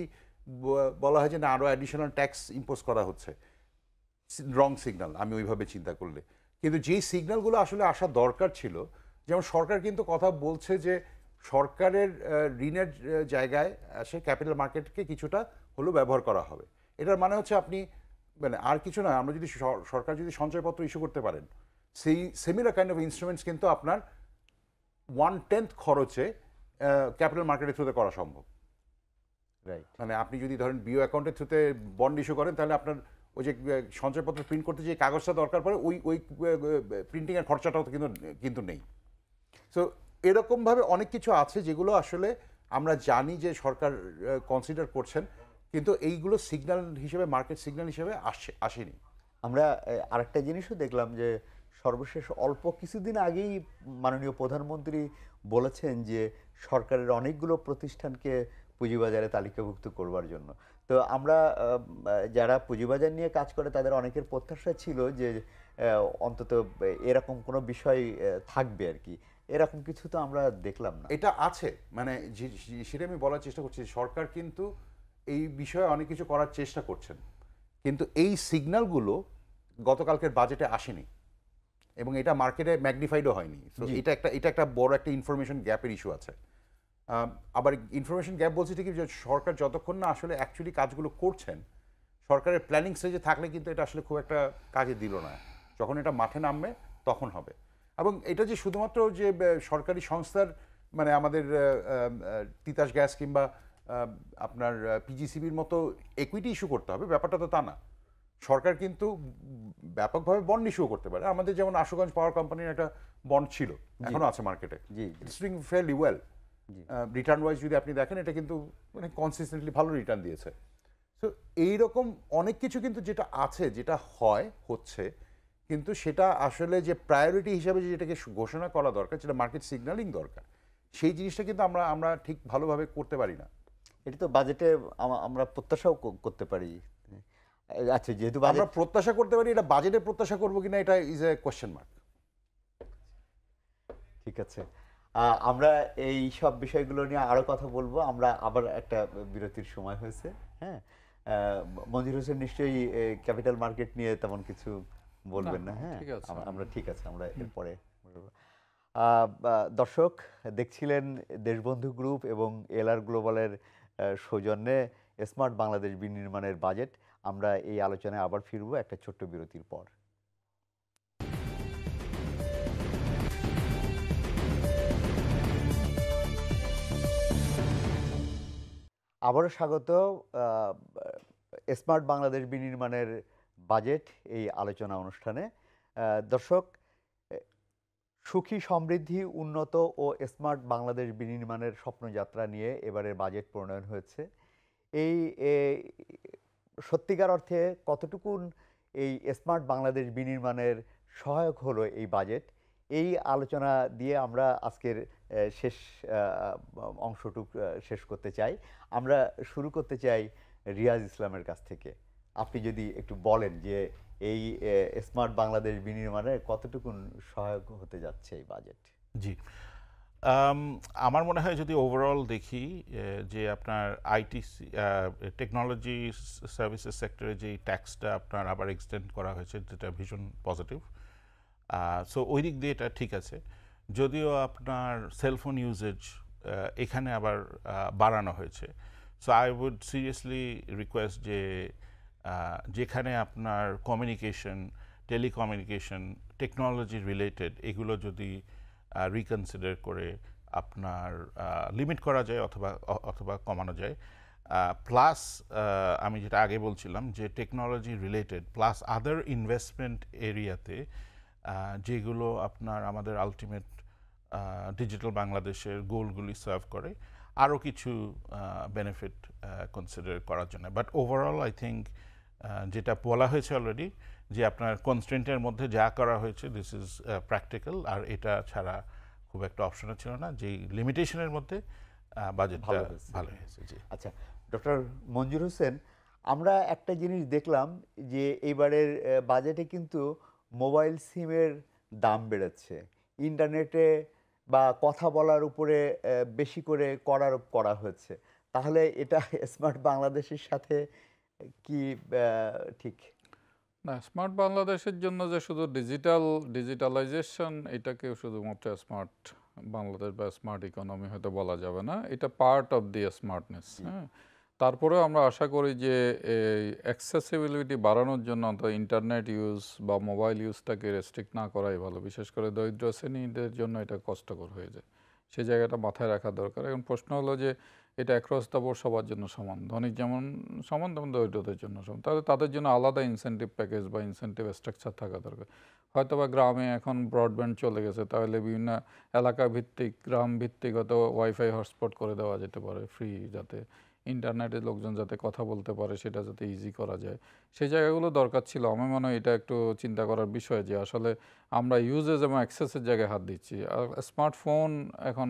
বলা হয় যে না আরও অ্যাডিশনাল ট্যাক্স ইম্পোজ করা হচ্ছে, রং সিগন্যাল আমি ওইভাবে চিন্তা করলে। কিন্তু যেই সিগন্যালগুলো আসলে আসা দরকার ছিল, যেমন সরকার কিন্তু কথা বলছে যে সরকারের ঋণের জায়গায় সে ক্যাপিটাল মার্কেটকে কিছুটা হলেও ব্যবহার করা হবে। এটার মানে হচ্ছে আপনি মানে আর কিছু না, আমরা যদি সরকার যদি সঞ্চয়পত্র ইস্যু করতে পারেন, সেই সিমিলার কাইন্ড অফ ইনস্ট্রুমেন্টস কিন্তু আপনার 1/10 খরচে ক্যাপিটাল মার্কেটের থ্রুতে করা সম্ভব। রাইট, মানে আপনি যদি ধরেন বিও অ্যাকাউন্টের থ্রুতে বন্ড ইস্যু করেন, তাহলে আপনার ওই যে সঞ্চয়পত্র প্রিন্ট করতে যে কাগজটা দরকার পড়ে ওই প্রিন্টিংয়ের খরচাটাও কিন্তু নেই। সো এরকমভাবে অনেক কিছু আছে যেগুলো আসলে আমরা জানি যে সরকার কনসিডার করছেন, কিন্তু এইগুলো সিগন্যাল হিসেবে, মার্কেট সিগন্যাল হিসেবে আসেনি। আমরা আরেকটা জিনিসও দেখলাম যে সর্বশেষ অল্প কিছুদিন আগেই মাননীয় প্রধানমন্ত্রী বলেছেন যে সরকারের অনেকগুলো প্রতিষ্ঠানকে পুঁজিবাজারে তালিকাভুক্ত করবার জন্য। তো আমরা যারা পুঁজিবাজার নিয়ে কাজ করে তাদের অনেকের প্রত্যাশা ছিল যে অন্তত এরকম কোনো বিষয় থাকবে আর কি, এরকম কিছু তো আমরা দেখলাম না। এটা আছে, মানে সেটা আমি বলার চেষ্টা করছি, সরকার কিন্তু এই বিষয়ে অনেক কিছু করার চেষ্টা করছেন, কিন্তু এই সিগন্যালগুলো গতকালকের বাজেটে আসেনি এবং এটা মার্কেটে ম্যাগনিফাইডও হয়নি। তো এটা একটা বড় একটা ইনফরমেশন গ্যাপের ইস্যু আছে। আবার ইনফরমেশন গ্যাপ বলছি ঠিকই, যে সরকার যতক্ষণ না আসলে অ্যাকচুয়ালি কাজগুলো করছেন, সরকারের প্ল্যানিং স্টেজে থাকলে কিন্তু এটা আসলে খুব একটা কাজে দিল না। যখন এটা মাঠে নামবে তখন হবে। এবং এটা যে শুধুমাত্র যে সরকারি সংস্থার, মানে আমাদের তিতাস গ্যাস কিংবা আপনার পিজিসিবির মতো একুইটি ইস্যু করতে হবে, ব্যাপারটা তো তা না। সরকার কিন্তু ব্যাপকভাবে বন্ড ইস্যু করতে পারে। আমাদের যেমন আশুগঞ্জ পাওয়ার কোম্পানির একটা বন্ড ছিল, এখনো আছে মার্কেটে, it's doing fairly well. Return wise যদি আপনি দেখেন, এটা কিন্তু মানে কনসিস্টেন্টলি ভালো রিটার্ন দিয়েছে। সো এইরকম অনেক কিছু কিন্তু যেটা আছে, যেটা হচ্ছে, কিন্তু সেটা আসলে যে প্রায়োরিটি হিসাবে যেটাকে ঘোষণা করা দরকার, যেটা মার্কেট সিগন্যালিং দরকার, সেই জিনিসটা কিন্তু আমরা ঠিক ভালোভাবে করতে পারি না। এটা তো বাজেটে আমরা প্রত্যাশাও করতে পারি। আচ্ছা, যেহেতু আমরা প্রত্যাশা করতে পারি, এটা বাজেটের প্রত্যাশা করবো কিনা এটা ইজ এ কোয়েশ্চেন মার্ক। ঠিক আছে, আমরা এই সব বিষয়গুলো নিয়ে আরো কথা বলবো। আমরা আবার একটা বিরতির সময় হয়েছে। হ্যাঁ, মঞ্জুর হোসেন নিশ্চয়ই ক্যাপিটাল মার্কেট নিয়ে তেমন কিছু বলবেন না? হ্যাঁ, আমরা ঠিক আছে, আমরা এরপরে বলবো। দর্শক দেখছিলেন দেশবন্ধু গ্রুপ এবং এলআর গ্লোবালের সৌজন্যে স্মার্ট বাংলাদেশ বিনির্মাণের বাজেট। আমরা এই আলোচনায় আবার ফিরবো একটা ছোট্ট বিরতির পর। আবারও স্বাগত স্মার্ট বাংলাদেশ বিনির্মাণের বাজেট এই আলোচনা অনুষ্ঠানে। দর্শক, সুখী সমৃদ্ধি উন্নত ও স্মার্ট বাংলাদেশ বিনির্মাণের স্বপ্নযাত্রা নিয়ে এবারের বাজেট প্রণয়ন হয়েছে। এই সত্যিকার অর্থে কতটুকুন এই স্মার্ট বাংলাদেশ বিনির্মাণের সহায়ক হলো এই বাজেট, এই আলোচনা দিয়ে আমরা আজকের শেষ অংশটুক শেষ করতে চাই। আমরা শুরু করতে চাই রিয়াজ ইসলামের কাছ থেকে। আপনি যদি একটু বলেন যে এই স্মার্ট বাংলাদেশ বিনির্মাণে কতটুকুন সহায়ক হতে যাচ্ছে এই বাজেট? জি, আমার মনে হয় যদি ওভারঅল দেখি যে আপনার আইটি টেকনোলজি সার্ভিসেস সেক্টরে যে ট্যাক্সটা আপনার আবার এক্সটেন্ড করা হয়েছে, যেটা ভীষণ পজিটিভ। সো ওই দিক দিয়ে এটা ঠিক আছে। যদিও আপনার সেলফোন ইউজেজ এখানে আবার বাড়ানো হয়েছে। So I would seriously request যে যেখানে আপনার কমিউনিকেশন, টেলিকমিউনিকেশন, টেকনোলজি রিলেটেড এগুলো যদি রিকনসিডার করে আপনার লিমিট করা যায় অথবা কমানো যায়। প্লাস আমি যেটা আগে বলছিলাম যে টেকনোলজি রিলেটেড প্লাস আদার ইনভেস্টমেন্ট এরিয়াতে যেগুলো আপনার আমাদের আলটিমেট ডিজিটাল বাংলাদেশের গোলগুলি সার্ভ করে, আরও কিছু বেনিফিট কনসিডার করার জন্য। বাট ওভারঅল আই থিঙ্ক যেটা বলা হয়েছে অলরেডি যে আপনার কনস্ট্রেন্টের মধ্যে যা করা হয়েছে দিস ইজ প্র্যাকটিক্যাল, আর এটা ছাড়া খুব একটা অপশনও ছিল না। যেই লিমিটেশনের মধ্যে বাজেট ভালো হয়েছে। জি, আচ্ছা ডক্টর মঞ্জুর হোসেন, আমরা একটা জিনিস দেখলাম যে এইবারের বাজেটে কিন্তু মোবাইল সিমের দাম বেড়েছে, ইন্টারনেটে বা কথা বলার উপরে বেশি করে কর আরোপ করা হয়েছে। তাহলে এটা স্মার্ট বাংলাদেশের সাথে কি ঠিক? না, স্মার্ট বাংলাদেশের জন্য যে শুধু ডিজিটালাইজেশন এটাকে শুধুমাত্র স্মার্ট বাংলাদেশ বা স্মার্ট ইকোনমি হয়তো বলা যাবে না, এটা পার্ট অফ দি স্মার্টনেস। হ্যাঁ, তারপরেও আমরা আশা করি যে এই অ্যাক্সেসিবিলিটি বাড়ানোর জন্য অন্তত ইন্টারনেট ইউজ বা মোবাইল ইউজটাকে রেস্ট্রিক্ট না করাই ভালো। বিশেষ করে দরিদ্র শ্রেণীদের জন্য এটা কষ্টকর হয়ে যায়, সেই জায়গাটা মাথায় রাখা দরকার। এখন প্রশ্ন হলো যে এটা অ্যাক্রস দ্য বোর্ড সবার জন্য সমান, ধনী যেমন সমান তেমন দরিদ্রদের জন্য সমান, তাহলে তাদের জন্য আলাদা ইনসেন্টিভ প্যাকেজ বা ইনসেন্টিভ স্ট্রাকচার থাকা দরকার। হয়তো বা গ্রামে এখন ব্রডব্যান্ড চলে গেছে, তাহলে বিভিন্ন এলাকা ভিত্তিক গ্রাম ভিত্তিক হয়তো ওয়াইফাই হটস্পট করে দেওয়া যেতে পারে ফ্রি, যাতে ইন্টারনেটে লোকজন যাতে কথা বলতে পারে সেটা যাতে ইজি করা যায়, সেই জায়গাগুলো দরকার ছিল। আমার মনে হয় এটা একটু চিন্তা করার বিষয় যে আসলে আমরা ইউজেজ এবং অ্যাক্সেসের জায়গায় হাত দিচ্ছি। আর স্মার্টফোন এখন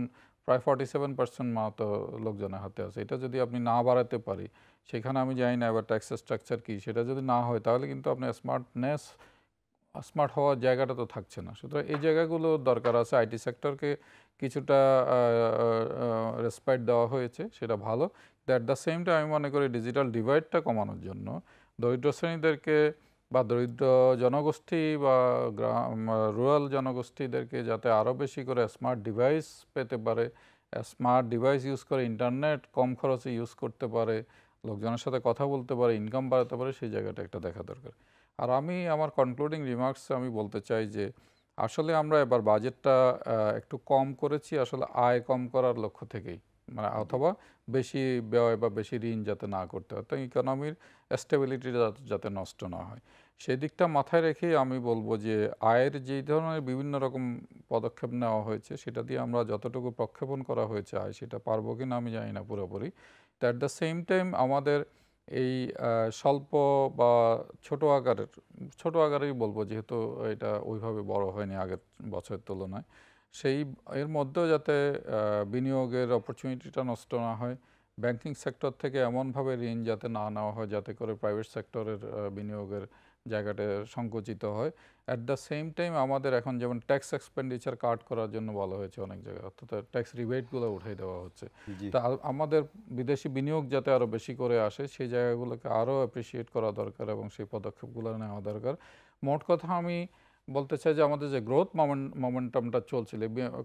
প্রায় 47% মতো লোকজনের হাতে আছে। এটা যদি আপনি না বাড়াতে পারি, সেখানে আমি জানি না এবার ট্যাক্স স্ট্রাকচার কী, সেটা যদি না হয় তাহলে কিন্তু আপনার স্মার্ট হওয়ার জায়গাটা তো থাকছে না। সুতরাং এই জায়গাগুলো দরকার আছে। আইটি সেক্টরকে কিছুটা রেসপেক্ট দেওয়া হয়েছে, সেটা ভালো। অ্যাট দ্য সেম টাইম আমি মনে করি ডিজিটাল ডিভাইডটা কমানোর জন্য দরিদ্র শ্রেণীদেরকে বা দরিদ্র জনগোষ্ঠী বা রুরাল জনগোষ্ঠীদেরকে যাতে আরও বেশি করে স্মার্ট ডিভাইস পেতে পারে, স্মার্ট ডিভাইস ইউজ করে ইন্টারনেট কম খরচে ইউজ করতে পারে, লোকজনের সাথে কথা বলতে পারে, ইনকাম বাড়াতে পারে, সেই জায়গাটা একটা দেখা দরকার। আর আমি আমার কনক্লুডিং রিমার্কসে আমি বলতে চাই যে আসলে আমরা এবার বাজেটটা একটু কম করেছি আসলে আয় কম করার লক্ষ্য থেকেই, মানে অথবা বেশি ব্যয় বা বেশি ঋণ যাতে না করতে হয়, তো ইকোনমির স্টেবিলিটি যাতে নষ্ট না হয়, সেই দিকটা মাথায় রেখেই আমি বলবো যে আয়ের যেই ধরনের বিভিন্ন রকম পদক্ষেপ নেওয়া হয়েছে সেটা দিয়ে আমরা যতটুকু প্রক্ষেপণ করা হয়েছে আয় সেটা পারবো কি না আমি জানি না পুরোপুরি। তো অ্যাট দ্য সেম টাইম আমাদের এই স্বল্প বা ছোট আকারেই বলবো, যেহেতু এটা ওইভাবে বড় হয়নি আগের বছরের তুলনায়, সেই এর মধ্যেও যাতে বিনিয়োগের অপরচুনিটিটা নষ্ট না হয়, ব্যাংকিং সেক্টর থেকে এমনভাবে ঋণ যাতে না নেওয়া হয় যাতে করে প্রাইভেট সেক্টরের বিনিয়োগের জায়গাটা সংকুচিত হয়। অ্যাট দ্য সেম টাইম আমাদের এখন যেমন ট্যাক্স এক্সপেন্ডিচার কাট করার জন্য বলা হয়েছে অনেক জায়গায়, অর্থাৎ ট্যাক্স রিবেটগুলো উঠিয়ে দেওয়া হচ্ছে। তা আমাদের বিদেশি বিনিয়োগ যাতে আরও বেশি করে আসে সেই জায়গাগুলোকে আরও অ্যাপ্রিসিয়েট করা দরকার এবং সেই পদক্ষেপগুলো নেওয়া দরকার। মোট কথা আমি বলতে চাই যে আমাদের যে গ্রোথ মোমেন্টামটা চলছিল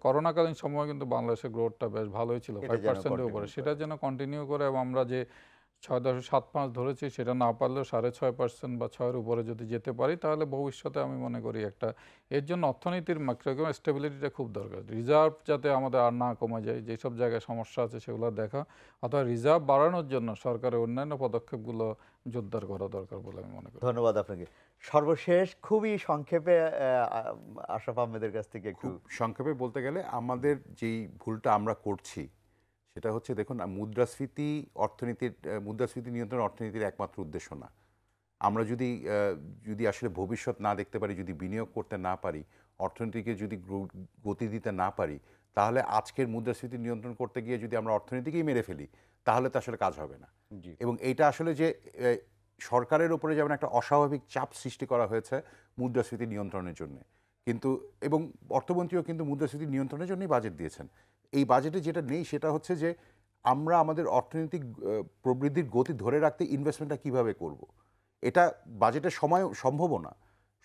করোনাকালীন সময় কিন্তু বাংলাদেশের গ্রোথটা বেশ ভালোই ছিল, 5%-এর উপরে, সেটা যেন কন্টিনিউ করে এবং আমরা যে 6.75 ধরেছি সেটা না পারলেও 6.5% বা 6-এর উপরে যদি যেতে পারি তাহলে ভবিষ্যতে আমি মনে করি একটা এর জন্য অর্থনীতির ম্যাক্রোইকোনমিক স্টেবিলিটিটা খুব দরকার। রিজার্ভ যাতে আমাদের আর না কমে যায়, যেসব জায়গায় সমস্যা আছে সেগুলো দেখা, অথবা রিজার্ভ বাড়ানোর জন্য সরকারের অন্যান্য পদক্ষেপগুলো জোরদার করা দরকার বলে আমি মনে করি। ধন্যবাদ আপনাকে। সর্বশেষ খুবই সংক্ষেপে আশরাফ আহমেদের কাছ থেকে একটু সংক্ষেপে বলতে গেলে আমাদের যেই ভুলটা আমরা করছি সেটা হচ্ছে, দেখুন, মুদ্রাস্ফীতি মুদ্রাস্ফীতি নিয়ন্ত্রণ অর্থনীতির একমাত্র উদ্দেশ্য না। আমরা যদি আসলে ভবিষ্যৎ না দেখতে পারি, যদি বিনিয়োগ করতে না পারি, অর্থনীতিকে যদি গতি দিতে না পারি, তাহলে আজকের মুদ্রাস্ফীতি নিয়ন্ত্রণ করতে গিয়ে যদি আমরা অর্থনীতিকেই মেরে ফেলি তাহলে তো আসলে কাজ হবে না। এবং এইটা আসলে যে সরকারের উপরে যেমন একটা অস্বাভাবিক চাপ সৃষ্টি করা হয়েছে মুদ্রাস্ফীতি নিয়ন্ত্রণের জন্য, কিন্তু এবং অর্থমন্ত্রীও কিন্তু মুদ্রাস্ফীতি নিয়ন্ত্রণের জন্যই বাজেট দিয়েছেন। এই বাজেটে যেটা নেই সেটা হচ্ছে যে আমরা আমাদের অর্থনৈতিক প্রবৃদ্ধির গতি ধরে রাখতে ইনভেস্টমেন্টটা কিভাবে করব। এটা বাজেটের সময় সম্ভবও না।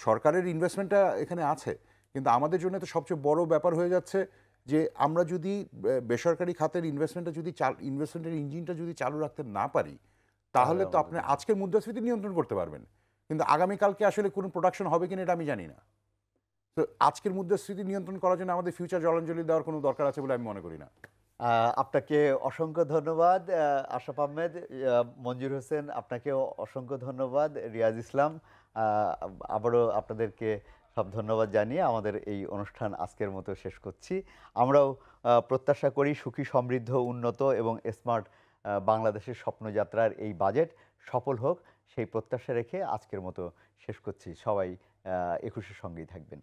সরকারের ইনভেস্টমেন্টটা এখানে আছে, কিন্তু আমাদের জন্য তো সবচেয়ে বড় ব্যাপার হয়ে যাচ্ছে যে আমরা যদি বেসরকারি খাতের ইনভেস্টমেন্টের ইঞ্জিনটা যদি চালু রাখতে না পারি তাহলে তো আপনি আজকের মুদ্রাস্ফীতি নিয়ন্ত্রণ করতে পারবেন, কিন্তু আগামীকালকে আসলে কোনো প্রোডাকশন হবে কিনা এটা আমি জানি না। তো আজকের মুদ্রাস্ফীতি নিয়ন্ত্রণ করার জন্য আমাদের ফিউচার জলাঞ্জলি দেওয়ার কোনো দরকার আছে বলে আমি মনে করি না। আপনাকে অসংখ্য ধন্যবাদ আশরাফ আহমেদ। মঞ্জুর হোসেন, আপনাকেও অসংখ্য ধন্যবাদ। রিয়াজ ইসলাম, আবারও আপনাদেরকে সব ধন্যবাদ জানিয়ে আমাদের এই অনুষ্ঠান আজকের মতো শেষ করছি। আমরাও প্রত্যাশা করি সুখী, সমৃদ্ধ, উন্নত এবং স্মার্ট বাংলাদেশের স্বপ্নযাত্রার এই বাজেট সফল হোক, সেই প্রত্যাশা রেখে আজকের মতো শেষ করছি। সবাই 21-এর সঙ্গেই থাকবেন।